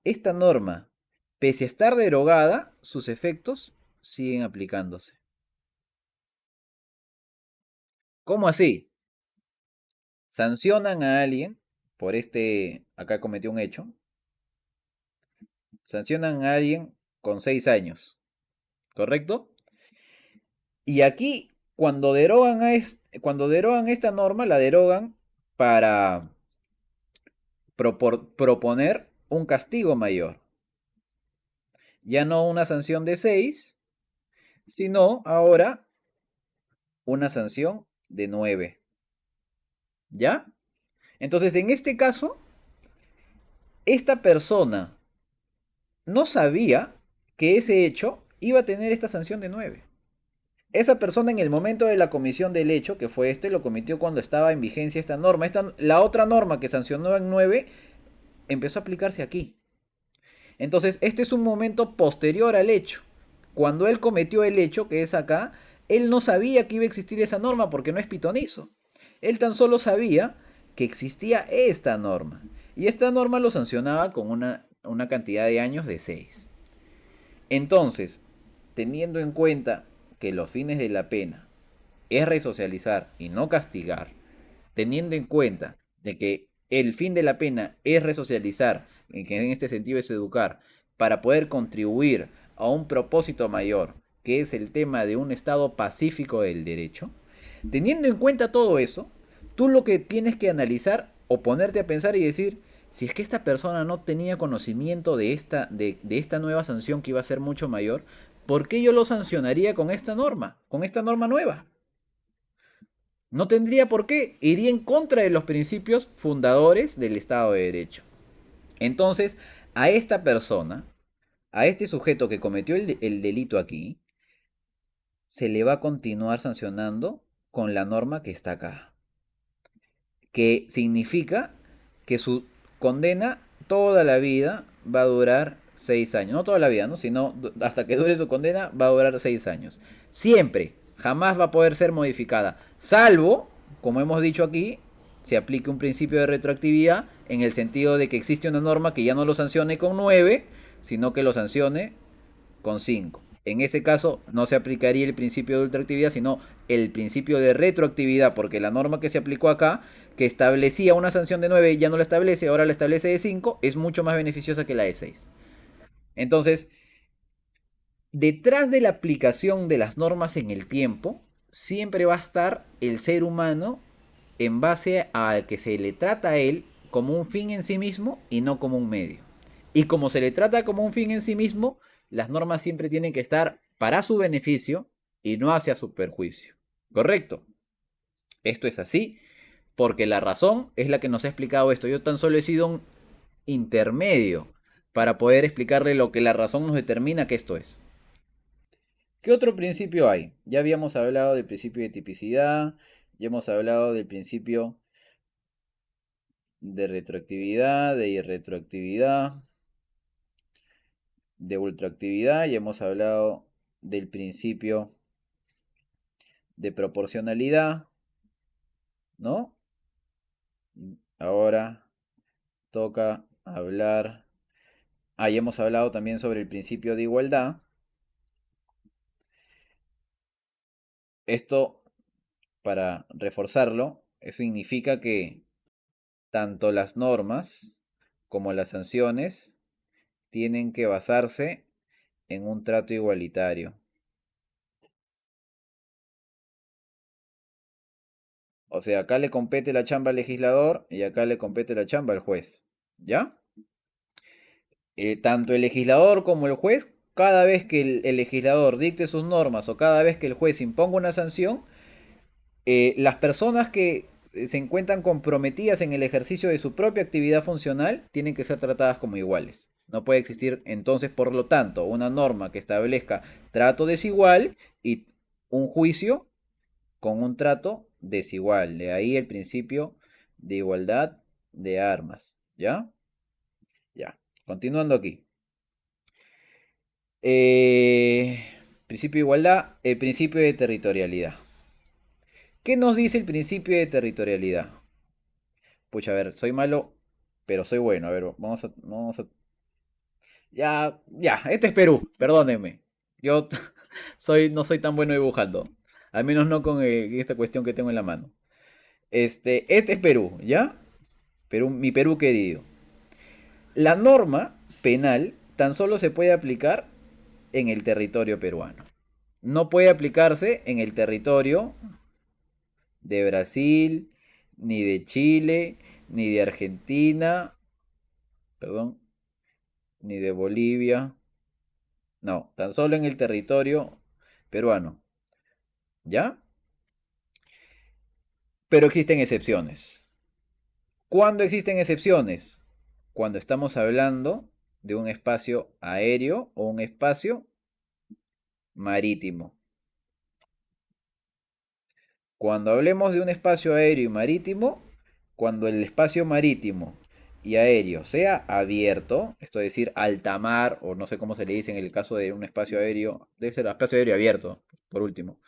pese a estar derogada, sus efectos siguen aplicándose. ¿Cómo así? Sancionan a alguien por acá cometió un hecho, Sancionan a alguien con 6 años, ¿correcto? Y aquí, cuando derogan esta norma, la derogan para proponer un castigo mayor. Ya no una sanción de 6, sino ahora una sanción de 9. ¿Ya? Entonces, en este caso, esta persona no sabía que ese hecho iba a tener esta sanción de 9. Esa persona en el momento de la comisión del hecho, que fue este, lo cometió cuando estaba en vigencia esta norma. La otra norma que sancionó en 9 empezó a aplicarse aquí. Entonces, este es un momento posterior al hecho. Cuando él cometió el hecho, que es acá, él no sabía que iba a existir esa norma porque no es pitonizo. Él tan solo sabía que existía esta norma. Y esta norma lo sancionaba con una cantidad de años de 6. Entonces, teniendo en cuenta que los fines de la pena es resocializar y no castigar, teniendo en cuenta de que el fin de la pena es resocializar, que en este sentido es educar, para poder contribuir a un propósito mayor, que es el tema de un estado pacífico del derecho, teniendo en cuenta todo eso, tú lo que tienes que analizar o ponerte a pensar y decir, si es que esta persona no tenía conocimiento de esta nueva sanción que iba a ser mucho mayor, ¿por qué yo lo sancionaría con esta norma nueva? No tendría por qué, iría en contra de los principios fundadores del Estado de Derecho. Entonces, a esta persona, a este sujeto que cometió el delito aquí, se le va a continuar sancionando con la norma que está acá. Que significa que su condena toda la vida va a durar 6 años. No toda la vida, ¿no? Sino hasta que dure su condena va a durar 6 años. Siempre, jamás va a poder ser modificada. Salvo, como hemos dicho aquí, se aplique un principio de retroactividad en el sentido de que existe una norma que ya no lo sancione con 9, sino que lo sancione con 5. En ese caso no se aplicaría el principio de ultraactividad, sino el principio de retroactividad, porque la norma que se aplicó acá, que establecía una sanción de 9, ya no la establece, ahora la establece de 5, es mucho más beneficiosa que la de 6. Entonces, detrás de la aplicación de las normas en el tiempo, siempre va a estar el ser humano en base a que se le trata a él como un fin en sí mismo y no como un medio. Y como se le trata como un fin en sí mismo, las normas siempre tienen que estar para su beneficio y no hacia su perjuicio. ¿Correcto? Esto es así porque la razón es la que nos ha explicado esto. Yo tan solo he sido un intermedio para poder explicarle lo que la razón nos determina que esto es. ¿Qué otro principio hay? Ya habíamos hablado del principio de tipicidad, ya hemos hablado del principio de retroactividad, de irretroactividad, de ultraactividad, ya hemos hablado del principio de proporcionalidad, ¿no? Ahora toca hablar. Ya hemos hablado también sobre el principio de igualdad. Esto, para reforzarlo, eso significa que tanto las normas como las sanciones tienen que basarse en un trato igualitario. O sea, acá le compete la chamba al legislador y acá le compete la chamba al juez. ¿Ya? Tanto el legislador como el juez, cada vez que el legislador dicte sus normas o cada vez que el juez imponga una sanción, las personas que se encuentran comprometidas en el ejercicio de su propia actividad funcional tienen que ser tratadas como iguales. No puede existir entonces, por lo tanto, una norma que establezca trato desigual y un juicio con un trato desigual. De ahí el principio de igualdad de armas. ¿Ya? Ya. Continuando aquí. Eh, Principio de igualdad, el principio de territorialidad. ¿Qué nos dice el principio de territorialidad? Pucha, a ver, soy malo, pero soy bueno. A ver, ya, este es Perú, perdónenme. Yo no soy tan bueno dibujando. Al menos no con esta cuestión que tengo en la mano. Este es Perú, ¿ya? Perú, mi Perú querido. La norma penal tan solo se puede aplicar en el territorio peruano. No puede aplicarse en el territorio de Brasil, ni de Chile, ni de Argentina, perdón, ni de Bolivia. No, tan solo en el territorio peruano. ¿Ya? Pero existen excepciones. ¿Cuándo existen excepciones? Cuando estamos hablando de un espacio aéreo o un espacio marítimo. Cuando hablemos de un espacio aéreo y marítimo, cuando el espacio marítimo y aéreo sea abierto, esto es decir, alta mar, o no sé cómo se le dice en el caso de un espacio aéreo, debe ser espacio aéreo abierto, por último.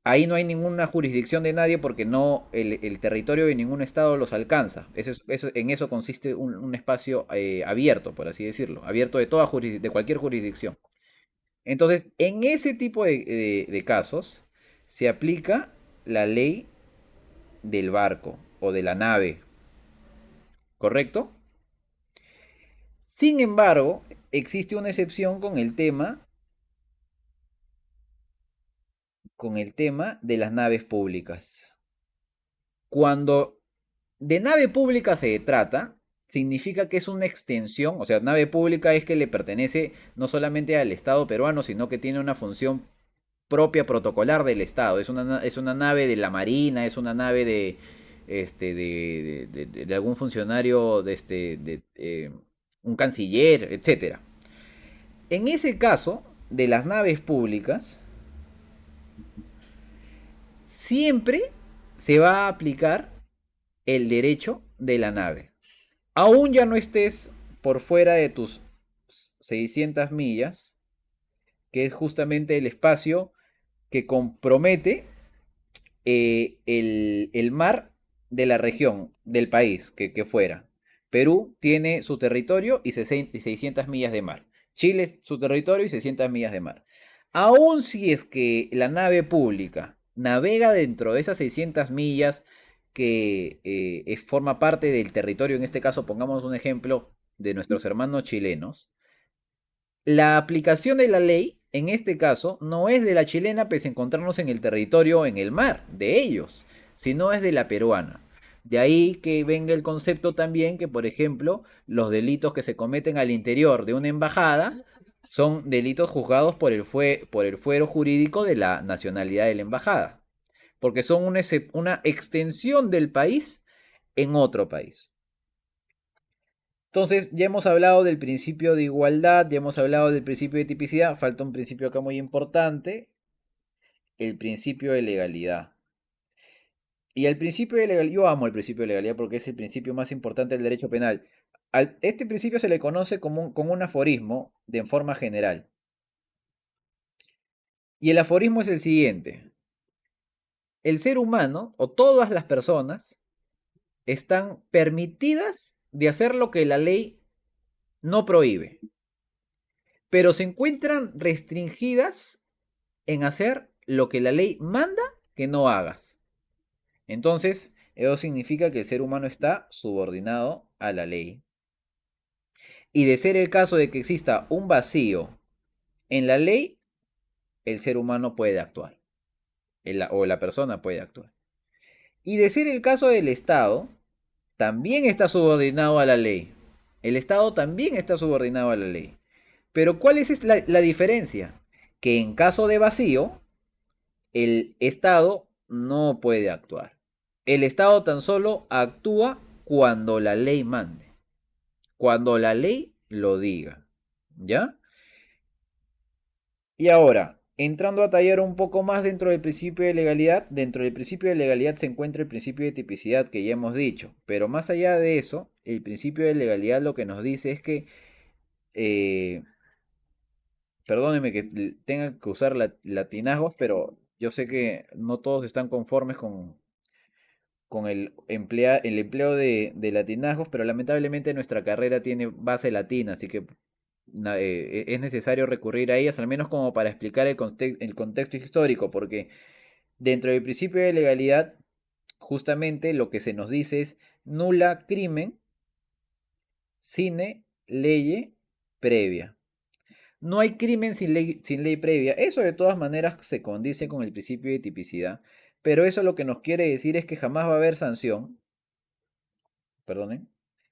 Ahí no hay ninguna jurisdicción de nadie porque no el territorio de ningún estado los alcanza. En eso consiste un espacio abierto, por así decirlo, abierto de cualquier jurisdicción. Entonces, en ese tipo de casos se aplica la ley del barco o de la nave, ¿correcto? Sin embargo, existe una excepción con el tema de las naves públicas. Cuando de nave pública se trata, significa que es una extensión, o sea, nave pública es que le pertenece no solamente al Estado peruano, sino que tiene una función propia protocolar del Estado. Es una nave de la Marina, es una nave de algún funcionario, un canciller, etcétera. En ese caso, de las naves públicas, siempre se va a aplicar el derecho de la nave. Aún ya no estés por fuera de tus 600 millas, que es justamente el espacio que compromete el mar de la región, del país que fuera. Perú tiene su territorio y 600 millas de mar. Chile su territorio y 600 millas de mar. Aún si es que la nave pública navega dentro de esas 600 millas que forma parte del territorio, en este caso pongamos un ejemplo de nuestros hermanos chilenos, la aplicación de la ley, en este caso, no es de la chilena, pese a encontrarnos en el territorio, en el mar, de ellos, sino es de la peruana. De ahí que venga el concepto también que, por ejemplo, los delitos que se cometen al interior de una embajada son delitos juzgados por el fuero jurídico de la nacionalidad de la embajada, porque son una extensión del país en otro país. Entonces, ya hemos hablado del principio de igualdad, ya hemos hablado del principio de tipicidad, falta un principio acá muy importante, el principio de legalidad. Y el principio de legalidad, yo amo el principio de legalidad porque es el principio más importante del derecho penal. Este principio se le conoce como un aforismo de forma general. Y el aforismo es el siguiente. El ser humano o todas las personas están permitidas de hacer lo que la ley no prohíbe, pero se encuentran restringidas en hacer lo que la ley manda que no hagas. Entonces, eso significa que el ser humano está subordinado a la ley. Y de ser el caso de que exista un vacío en la ley, el ser humano puede actuar. O la persona puede actuar. Y de ser el caso del Estado, también está subordinado a la ley. El Estado también está subordinado a la ley. Pero ¿cuál es la diferencia? Que en caso de vacío, el Estado no puede actuar. El Estado tan solo actúa cuando la ley mande, cuando la ley lo diga. ¿Ya? Y ahora, entrando a tallar un poco más dentro del principio de legalidad, dentro del principio de legalidad se encuentra el principio de tipicidad que ya hemos dicho, pero más allá de eso, el principio de legalidad lo que nos dice es que, eh, perdónenme que tenga que usar latinazgos, pero yo sé que no todos están conformes con el empleo de latinazgos, pero lamentablemente nuestra carrera tiene base latina, así que es necesario recurrir a ellas, al menos como para explicar el contexto histórico, porque dentro del principio de legalidad, justamente lo que se nos dice es nula crimen, sine leye previa. No hay crimen sin ley previa. Eso de todas maneras se condice con el principio de tipicidad, pero eso lo que nos quiere decir es que jamás va a haber sanción, perdonen,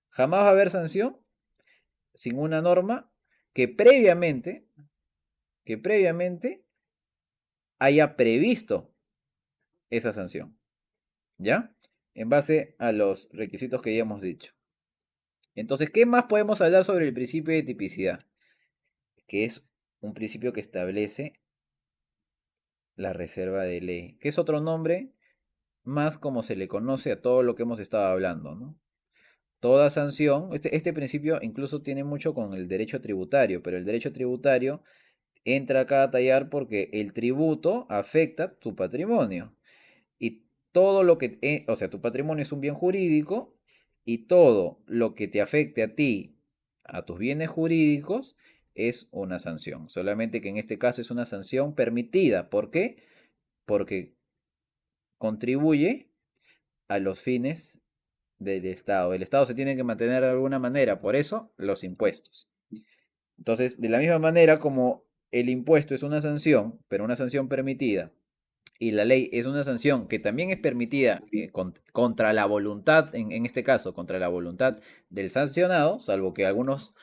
jamás va a haber sanción sin una norma que previamente, que previamente haya previsto esa sanción, ¿ya? En base a los requisitos que ya hemos dicho. Entonces, ¿qué más podemos hablar sobre el principio de tipicidad? Que es un principio que establece la reserva de ley, que es otro nombre más como se le conoce a todo lo que hemos estado hablando, ¿no? Toda sanción, este principio incluso tiene mucho con el derecho tributario, pero el derecho tributario entra acá a tallar porque el tributo afecta tu patrimonio. Y todo lo que, o sea, tu patrimonio es un bien jurídico y todo lo que te afecte a ti, a tus bienes jurídicos, es una sanción. Solamente que en este caso es una sanción permitida. ¿Por qué? Porque contribuye a los fines del Estado. El Estado se tiene que mantener de alguna manera, por eso los impuestos. Entonces, de la misma manera como el impuesto es una sanción, pero una sanción permitida, y la ley es una sanción que también es permitida contra la voluntad, en este caso, contra la voluntad del sancionado, salvo que algunos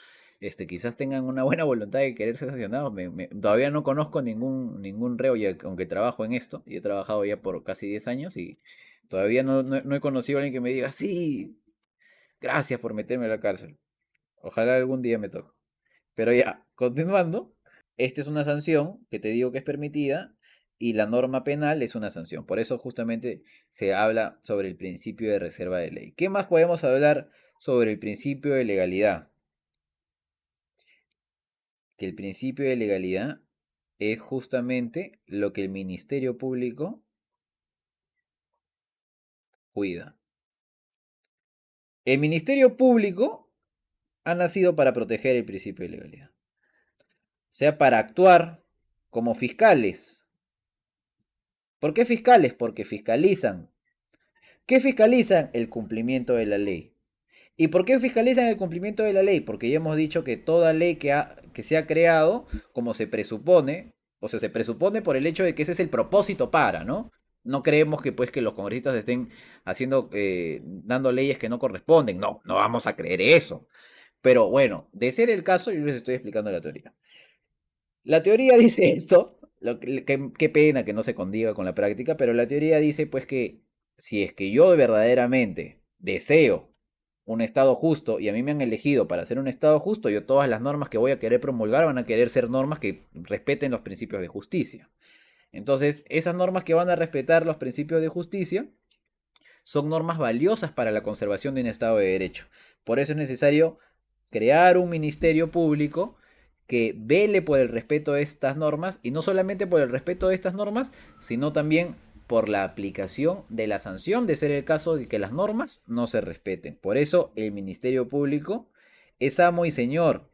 quizás tengan una buena voluntad de querer ser sancionados. Todavía no conozco ningún reo, ya, aunque trabajo en esto, y he trabajado ya por casi 10 años, y todavía no he conocido a alguien que me diga, sí, gracias por meterme a la cárcel. Ojalá algún día me toque. Pero ya, continuando, esta es una sanción que te digo que es permitida y la norma penal es una sanción. Por eso justamente se habla sobre el principio de reserva de ley. ¿Qué más podemos hablar sobre el principio de legalidad? Que el principio de legalidad es justamente lo que el Ministerio Público cuida. El Ministerio Público ha nacido para proteger el principio de legalidad. O sea, para actuar como fiscales. ¿Por qué fiscales? Porque fiscalizan. ¿Qué fiscalizan? El cumplimiento de la ley. ¿Y por qué fiscalizan el cumplimiento de la ley? Porque ya hemos dicho que toda ley que se ha creado, como se presupone, o sea, se presupone por el hecho de que ese es el propósito para, ¿no? No creemos que pues que los congresistas estén haciendo, dando leyes que no corresponden. No, no vamos a creer eso. Pero bueno, de ser el caso, yo les estoy explicando la teoría. La teoría dice esto, qué pena que no se condiga con la práctica, pero la teoría dice pues que si es que yo verdaderamente deseo un estado justo y a mí me han elegido para hacer un estado justo, yo todas las normas que voy a querer promulgar van a querer ser normas que respeten los principios de justicia. Entonces, esas normas que van a respetar los principios de justicia son normas valiosas para la conservación de un estado de derecho. Por eso es necesario crear un ministerio público que vele por el respeto de estas normas, y no solamente por el respeto de estas normas, sino también por la aplicación de la sanción de ser el caso de que las normas no se respeten. Por eso el Ministerio Público es amo y señor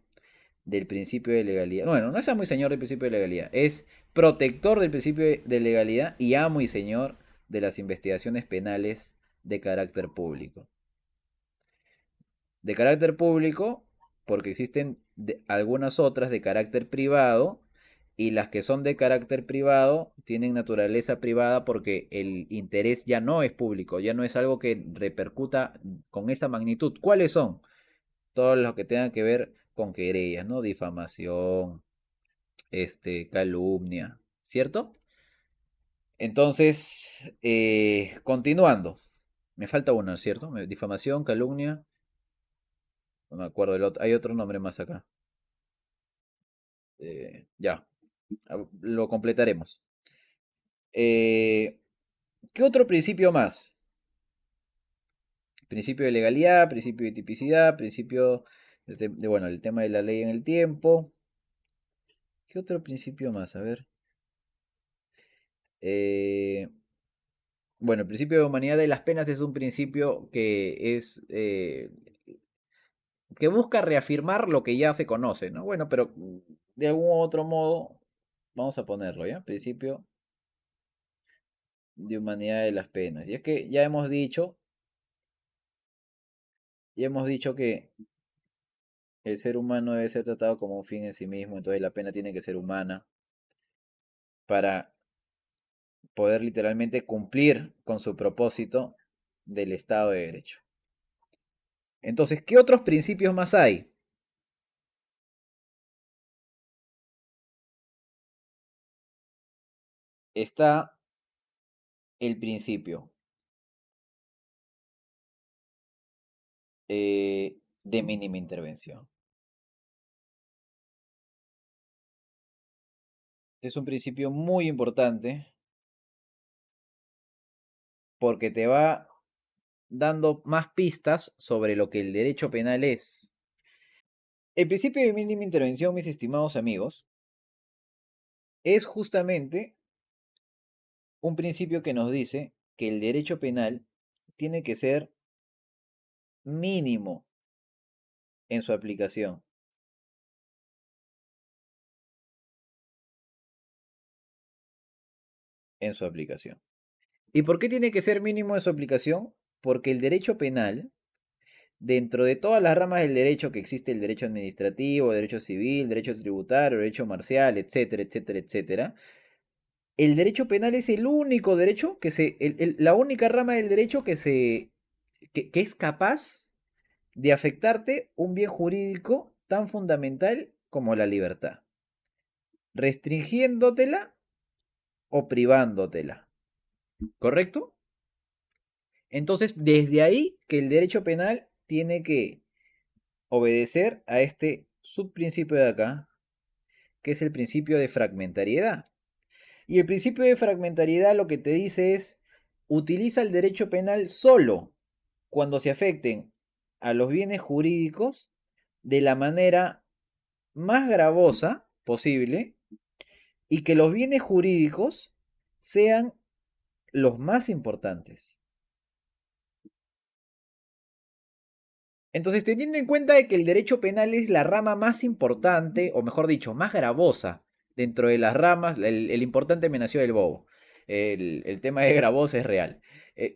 del principio de legalidad. Bueno, no es amo y señor del principio de legalidad, es protector del principio de legalidad y amo y señor de las investigaciones penales de carácter público. De carácter público, porque existen algunas otras de carácter privado, y las que son de carácter privado tienen naturaleza privada porque el interés ya no es público, ya no es algo que repercuta con esa magnitud. ¿Cuáles son? Todos los que tengan que ver con querellas, ¿no? Difamación, calumnia, ¿cierto? Entonces, continuando. Me falta una, ¿cierto? Difamación, calumnia. No me acuerdo del otro. Hay otro nombre más acá. Ya, lo completaremos. ¿Qué otro principio más? Principio de legalidad, principio de tipicidad, principio bueno, el tema de la ley en el tiempo. ¿Qué otro principio más? A ver. Eh, bueno, el principio de humanidad de las penas es un principio que busca reafirmar lo que ya se conoce, ¿no? Bueno, pero de algún otro modo vamos a ponerlo, ¿ya? Principio de humanidad de las penas. Y es que ya hemos dicho que el ser humano debe ser tratado como un fin en sí mismo, entonces la pena tiene que ser humana para poder literalmente cumplir con su propósito del Estado de Derecho. Entonces, ¿qué otros principios más hay? Está el principio de mínima intervención. Este es un principio muy importante porque te va dando más pistas sobre lo que el derecho penal es. El principio de mínima intervención, mis estimados amigos, es justamente un principio que nos dice que el derecho penal tiene que ser mínimo en su aplicación. En su aplicación. ¿Y por qué tiene que ser mínimo en su aplicación? Porque el derecho penal, dentro de todas las ramas del derecho que existe, el derecho administrativo, derecho civil, derecho tributario, derecho marcial, etcétera, etcétera, etcétera, el derecho penal es el único derecho la única rama del derecho que es capaz de afectarte un bien jurídico tan fundamental como la libertad, restringiéndotela o privándotela. ¿Correcto? Entonces, desde ahí que el derecho penal tiene que obedecer a este subprincipio de acá, que es el principio de fragmentariedad. Y el principio de fragmentariedad lo que te dice es, utiliza el derecho penal solo cuando se afecten a los bienes jurídicos de la manera más gravosa posible y que los bienes jurídicos sean los más importantes. Entonces, teniendo en cuenta de que el derecho penal es la rama más importante, o mejor dicho, más gravosa dentro de las ramas, el importante me nació del bobo. El tema de gravosa es real.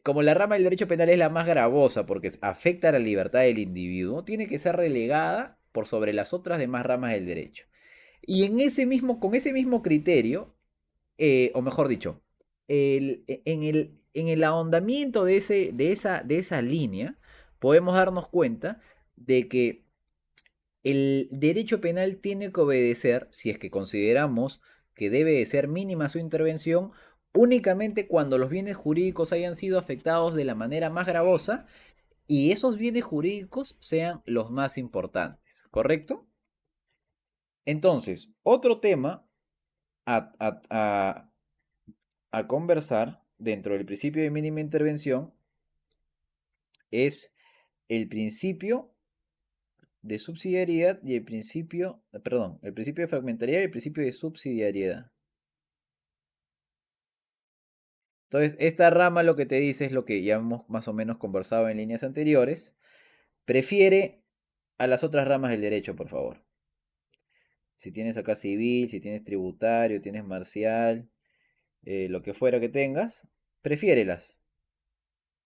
Como la rama del derecho penal es la más gravosa porque afecta a la libertad del individuo, tiene que ser relegada por sobre las otras demás ramas del derecho. Y con ese mismo criterio, o mejor dicho, en el ahondamiento de esa línea, podemos darnos cuenta de que el derecho penal tiene que obedecer, si es que consideramos que debe de ser mínima su intervención, únicamente cuando los bienes jurídicos hayan sido afectados de la manera más gravosa y esos bienes jurídicos sean los más importantes, ¿correcto? Entonces, otro tema a, a- a- a conversar dentro del principio de mínima intervención es el principio de subsidiariedad y el principio, perdón, el principio de fragmentariedad y el principio de subsidiariedad. Entonces, esta rama lo que te dice es lo que ya hemos más o menos conversado en líneas anteriores. Prefiere a las otras ramas del derecho, por favor. Si tienes acá civil, si tienes tributario, tienes marcial, lo que fuera que tengas, prefiérelas.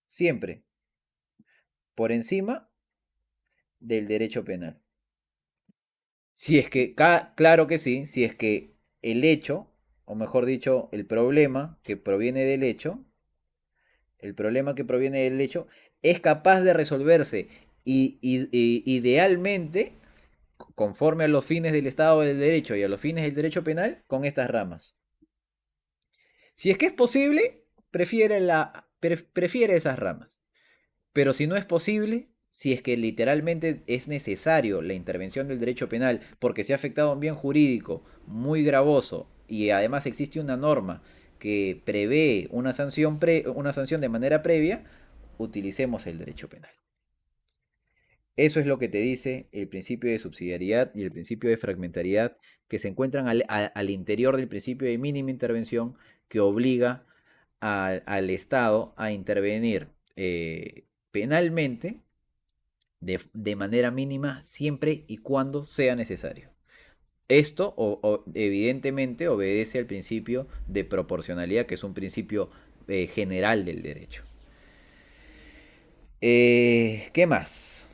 Siempre. Por encima del derecho penal. Si es que, claro que sí, si es que el hecho, o mejor dicho, el problema que proviene del hecho, el problema que proviene del hecho, es capaz de resolverse idealmente, conforme a los fines del Estado del Derecho y a los fines del derecho penal, con estas ramas. Si es que es posible, prefiere esas ramas. Pero si no es posible, si es que literalmente es necesario la intervención del derecho penal porque se ha afectado a un bien jurídico muy gravoso y además existe una norma que prevé una sanción de manera previa, utilicemos el derecho penal. Eso es lo que te dice el principio de subsidiariedad y el principio de fragmentariedad que se encuentran al interior del principio de mínima intervención que obliga al Estado a intervenir penalmente de manera mínima siempre y cuando sea necesario. Esto evidentemente obedece al principio de proporcionalidad, que es un principio general del derecho. ¿Qué más?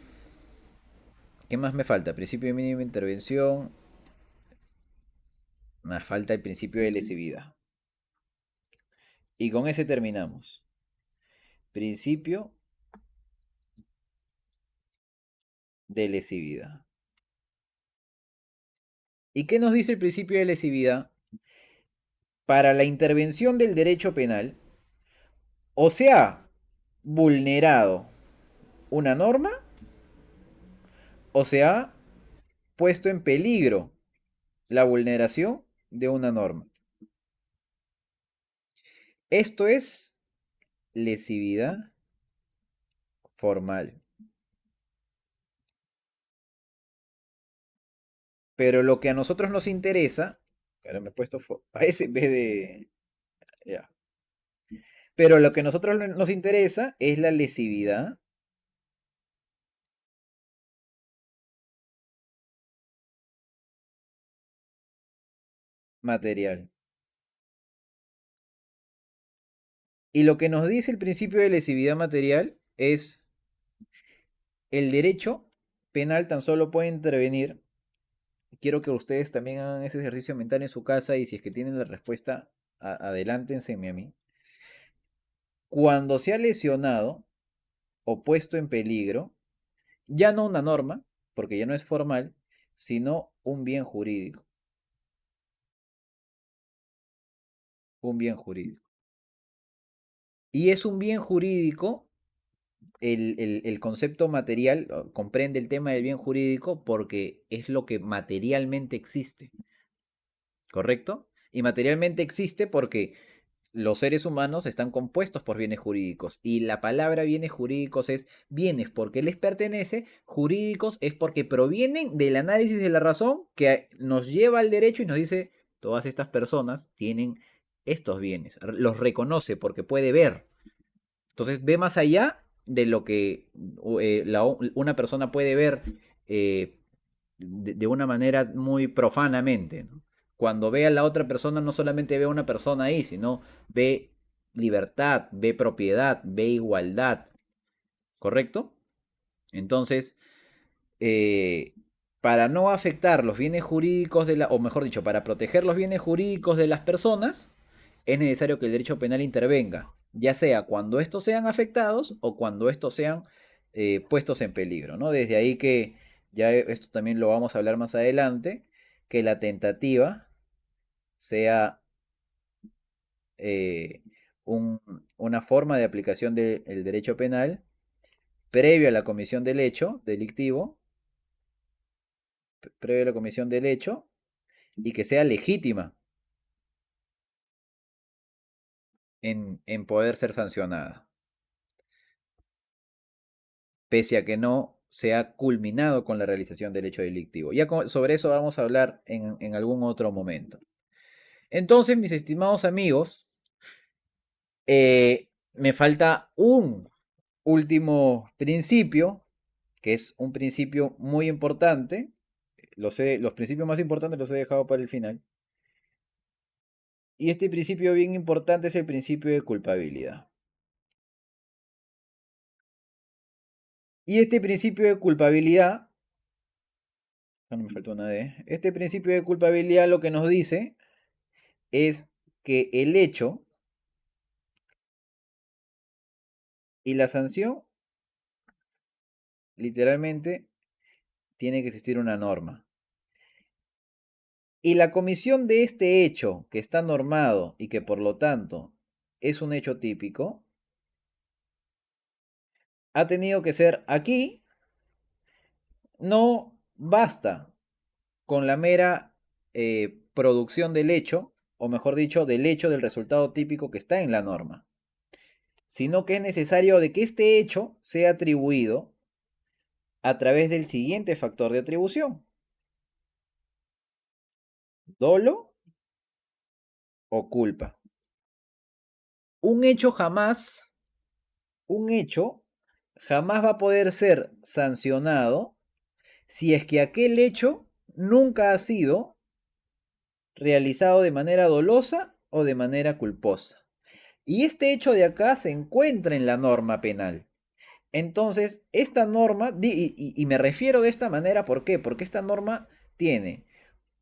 ¿Qué más me falta? Principio de mínima intervención. Me falta el principio de lesividad. Y con ese terminamos. Principio de lesividad. ¿Y qué nos dice el principio de lesividad? Para la intervención del derecho penal, o se ha vulnerado una norma, o se ha puesto en peligro la vulneración de una norma. Esto es lesividad formal. Pero lo que a nosotros nos interesa, ahora me he puesto a ese en vez de... Ya. Pero lo que a nosotros nos interesa es la lesividad material. Y lo que nos dice el principio de lesividad material es el derecho penal tan solo puede intervenir. Quiero que ustedes también hagan ese ejercicio mental en su casa y si es que tienen la respuesta, adelántense a mí. Cuando se ha lesionado o puesto en peligro, ya no una norma, porque ya no es formal, sino un bien jurídico. Un bien jurídico. Y es un bien jurídico, el concepto material comprende el tema del bien jurídico porque es lo que materialmente existe, ¿correcto? Y materialmente existe porque los seres humanos están compuestos por bienes jurídicos y la palabra bienes jurídicos es bienes porque les pertenece, jurídicos es porque provienen del análisis de la razón que nos lleva al derecho y nos dice todas estas personas tienen estos bienes, los reconoce porque puede ver. Entonces ve más allá de lo que una persona puede ver de una manera muy profanamente, ¿no? Cuando ve a la otra persona, no solamente ve a una persona ahí, sino ve libertad, ve propiedad, ve igualdad, ¿correcto? Entonces, eh, para no afectar los bienes jurídicos o mejor dicho, para proteger los bienes jurídicos de las personas, es necesario que el derecho penal intervenga, ya sea cuando estos sean afectados o cuando estos sean puestos en peligro, ¿no? Desde ahí que ya esto también lo vamos a hablar más adelante, que la tentativa sea eh, un- una forma de aplicación del derecho penal previo a la comisión del hecho delictivo, previo a la comisión del hecho, y que sea legítima en poder ser sancionada, pese a que no se ha culminado con la realización del hecho delictivo. Ya sobre eso vamos a hablar en algún otro momento. Entonces, mis estimados amigos, me falta un último principio, que es un principio muy importante. Los principios más importantes los he dejado para el final. Y este principio bien importante es el principio de culpabilidad. Y este principio de culpabilidad, no me faltó una D, este principio de culpabilidad lo que nos dice es que el hecho y la sanción, literalmente, tiene que existir una norma. Y la comisión de este hecho que está normado y que por lo tanto es un hecho típico, ha tenido que ser aquí, no basta con la mera producción del hecho, o mejor dicho, del hecho del resultado típico que está en la norma, sino que es necesario de que este hecho sea atribuido a través del siguiente factor de atribución: dolo o culpa. Un hecho jamás, un hecho jamás va a poder ser sancionado si es que aquel hecho nunca ha sido realizado de manera dolosa o de manera culposa. Y este hecho de acá se encuentra en la norma penal. Entonces, esta norma, y me refiero de esta manera, ¿por qué? Porque esta norma tiene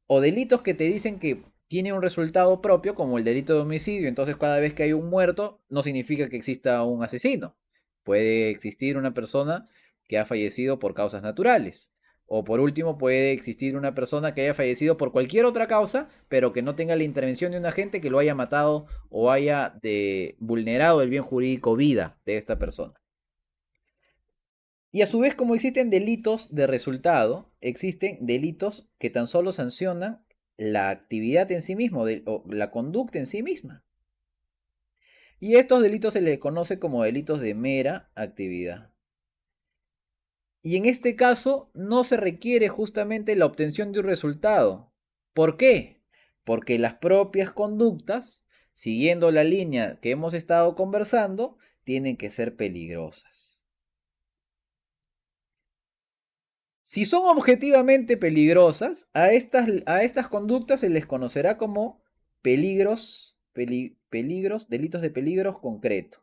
o delitos que te dicen que tiene un resultado propio, como el delito de homicidio, entonces cada vez que hay un muerto, no significa que exista un asesino. Puede existir una persona que ha fallecido por causas naturales. O por último, puede existir una persona que haya fallecido por cualquier otra causa, pero que no tenga la intervención de un agente que lo haya matado o haya vulnerado el bien jurídico vida de esta persona. Y a su vez, como existen delitos de resultado, existen delitos que tan solo sancionan la actividad en sí mismo, o la conducta en sí misma. Y estos delitos se les conoce como delitos de mera actividad. Y en este caso no se requiere justamente la obtención de un resultado. ¿Por qué? Porque las propias conductas, siguiendo la línea que hemos estado conversando, tienen que ser peligrosas. Si son objetivamente peligrosas, a estas conductas se les conocerá como peligros, delitos de peligros concreto.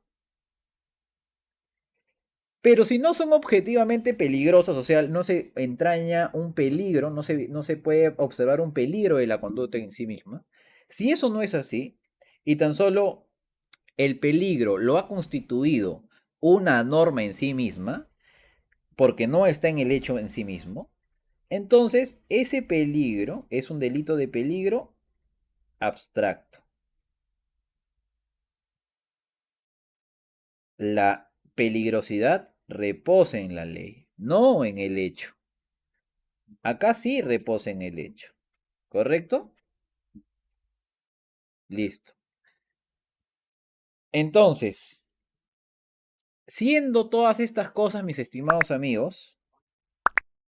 Pero si no son objetivamente peligrosas, o sea, no se entraña un peligro, no se puede observar un peligro de la conducta en sí misma, si eso no es así, y tan solo el peligro lo ha constituido una norma en sí misma, porque no está en el hecho en sí mismo, entonces ese peligro es un delito de peligro abstracto. La peligrosidad reposa en la ley, no en el hecho. Acá sí reposa en el hecho. ¿Correcto? Listo. Entonces, siendo todas estas cosas, mis estimados amigos,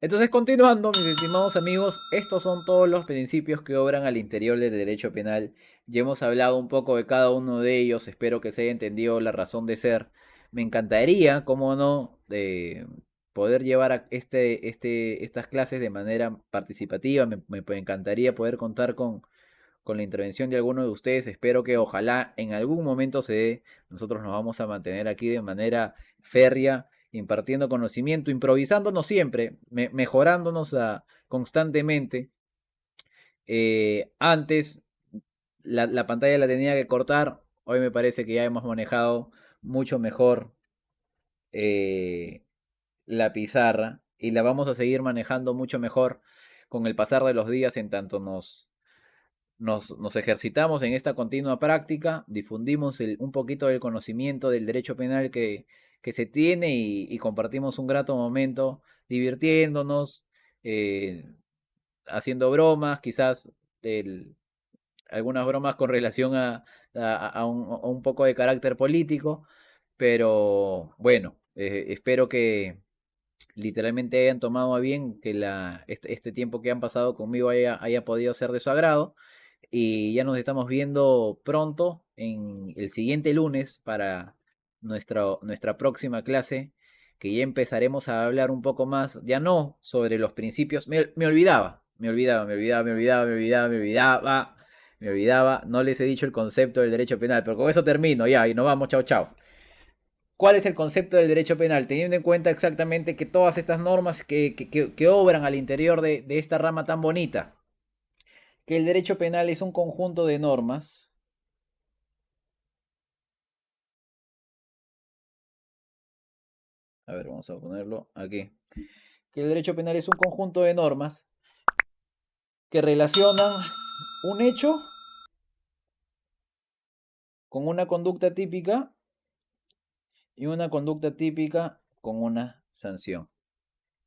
entonces continuando, mis estimados amigos, estos son todos los principios que obran al interior del derecho penal. Ya hemos hablado un poco de cada uno de ellos, espero que se haya entendido la razón de ser. Me encantaría, cómo no, de poder llevar estas clases de manera participativa. Me encantaría poder contar con la intervención de alguno de ustedes. Espero que ojalá en algún momento se dé. Nosotros nos vamos a mantener aquí de manera férrea, impartiendo conocimiento, improvisándonos siempre, mejorándonos constantemente. Antes la pantalla la tenía que cortar, hoy me parece que ya hemos manejado mucho mejor eh, la pizarra y la vamos a seguir manejando mucho mejor con el pasar de los días en tanto nos ejercitamos en esta continua práctica, difundimos un poquito del conocimiento del derecho penal que se tiene y compartimos un grato momento divirtiéndonos, eh, haciendo bromas, quizás algunas bromas con relación a un poco de carácter político, pero bueno, espero que literalmente hayan tomado a bien que este tiempo que han pasado conmigo haya podido ser de su agrado. Y ya nos estamos viendo pronto en el siguiente lunes para nuestra próxima clase, que ya empezaremos a hablar un poco más, ya no sobre los principios. Me olvidaba, me olvidaba. No les he dicho el concepto del derecho penal, pero con eso termino ya y nos vamos, chao, chao. ¿Cuál es el concepto del derecho penal? Teniendo en cuenta exactamente que todas estas normas que obran al interior de esta rama tan bonita, que el derecho penal es un conjunto de normas. A ver, vamos a ponerlo aquí. Que el derecho penal es un conjunto de normas que relacionan un hecho con una conducta típica y una conducta típica con una sanción.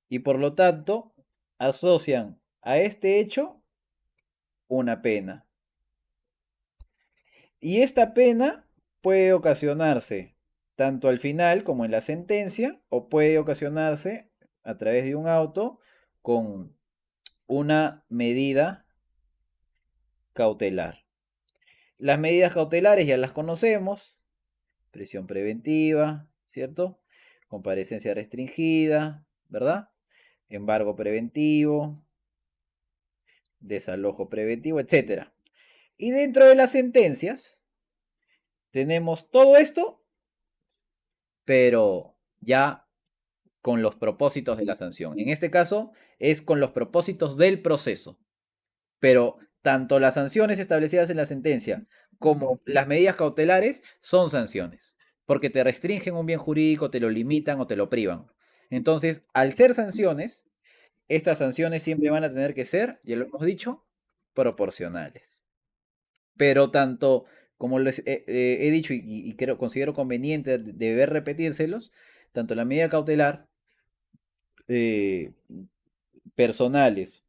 Y por lo tanto, asocian a este hecho una pena. Y esta pena puede ocasionarse tanto al final como en la sentencia, o puede ocasionarse a través de un auto con una medida cautelar. Las medidas cautelares ya las conocemos: prisión preventiva, ¿cierto? Comparecencia restringida, ¿verdad? Embargo preventivo, desalojo preventivo, etcétera. Y dentro de las sentencias tenemos todo esto, pero ya con los propósitos de la sanción. En este caso es con los propósitos del proceso. Pero tanto las sanciones establecidas en la sentencia como las medidas cautelares son sanciones, porque te restringen un bien jurídico, te lo limitan o te lo privan. Entonces, al ser sanciones, estas sanciones siempre van a tener que ser, ya lo hemos dicho, proporcionales. Pero tanto como les he dicho y creo, considero conveniente deber repetírselos, tanto la medida cautelar, eh, personales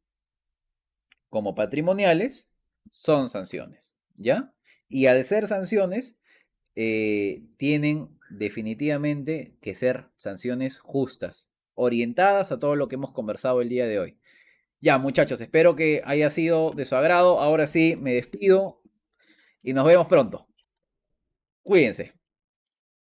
como patrimoniales, son sanciones, ¿ya? Y al ser sanciones, tienen definitivamente que ser sanciones justas, orientadas a todo lo que hemos conversado el día de hoy. Ya, muchachos, espero que haya sido de su agrado. Ahora sí, me despido y nos vemos pronto. Cuídense.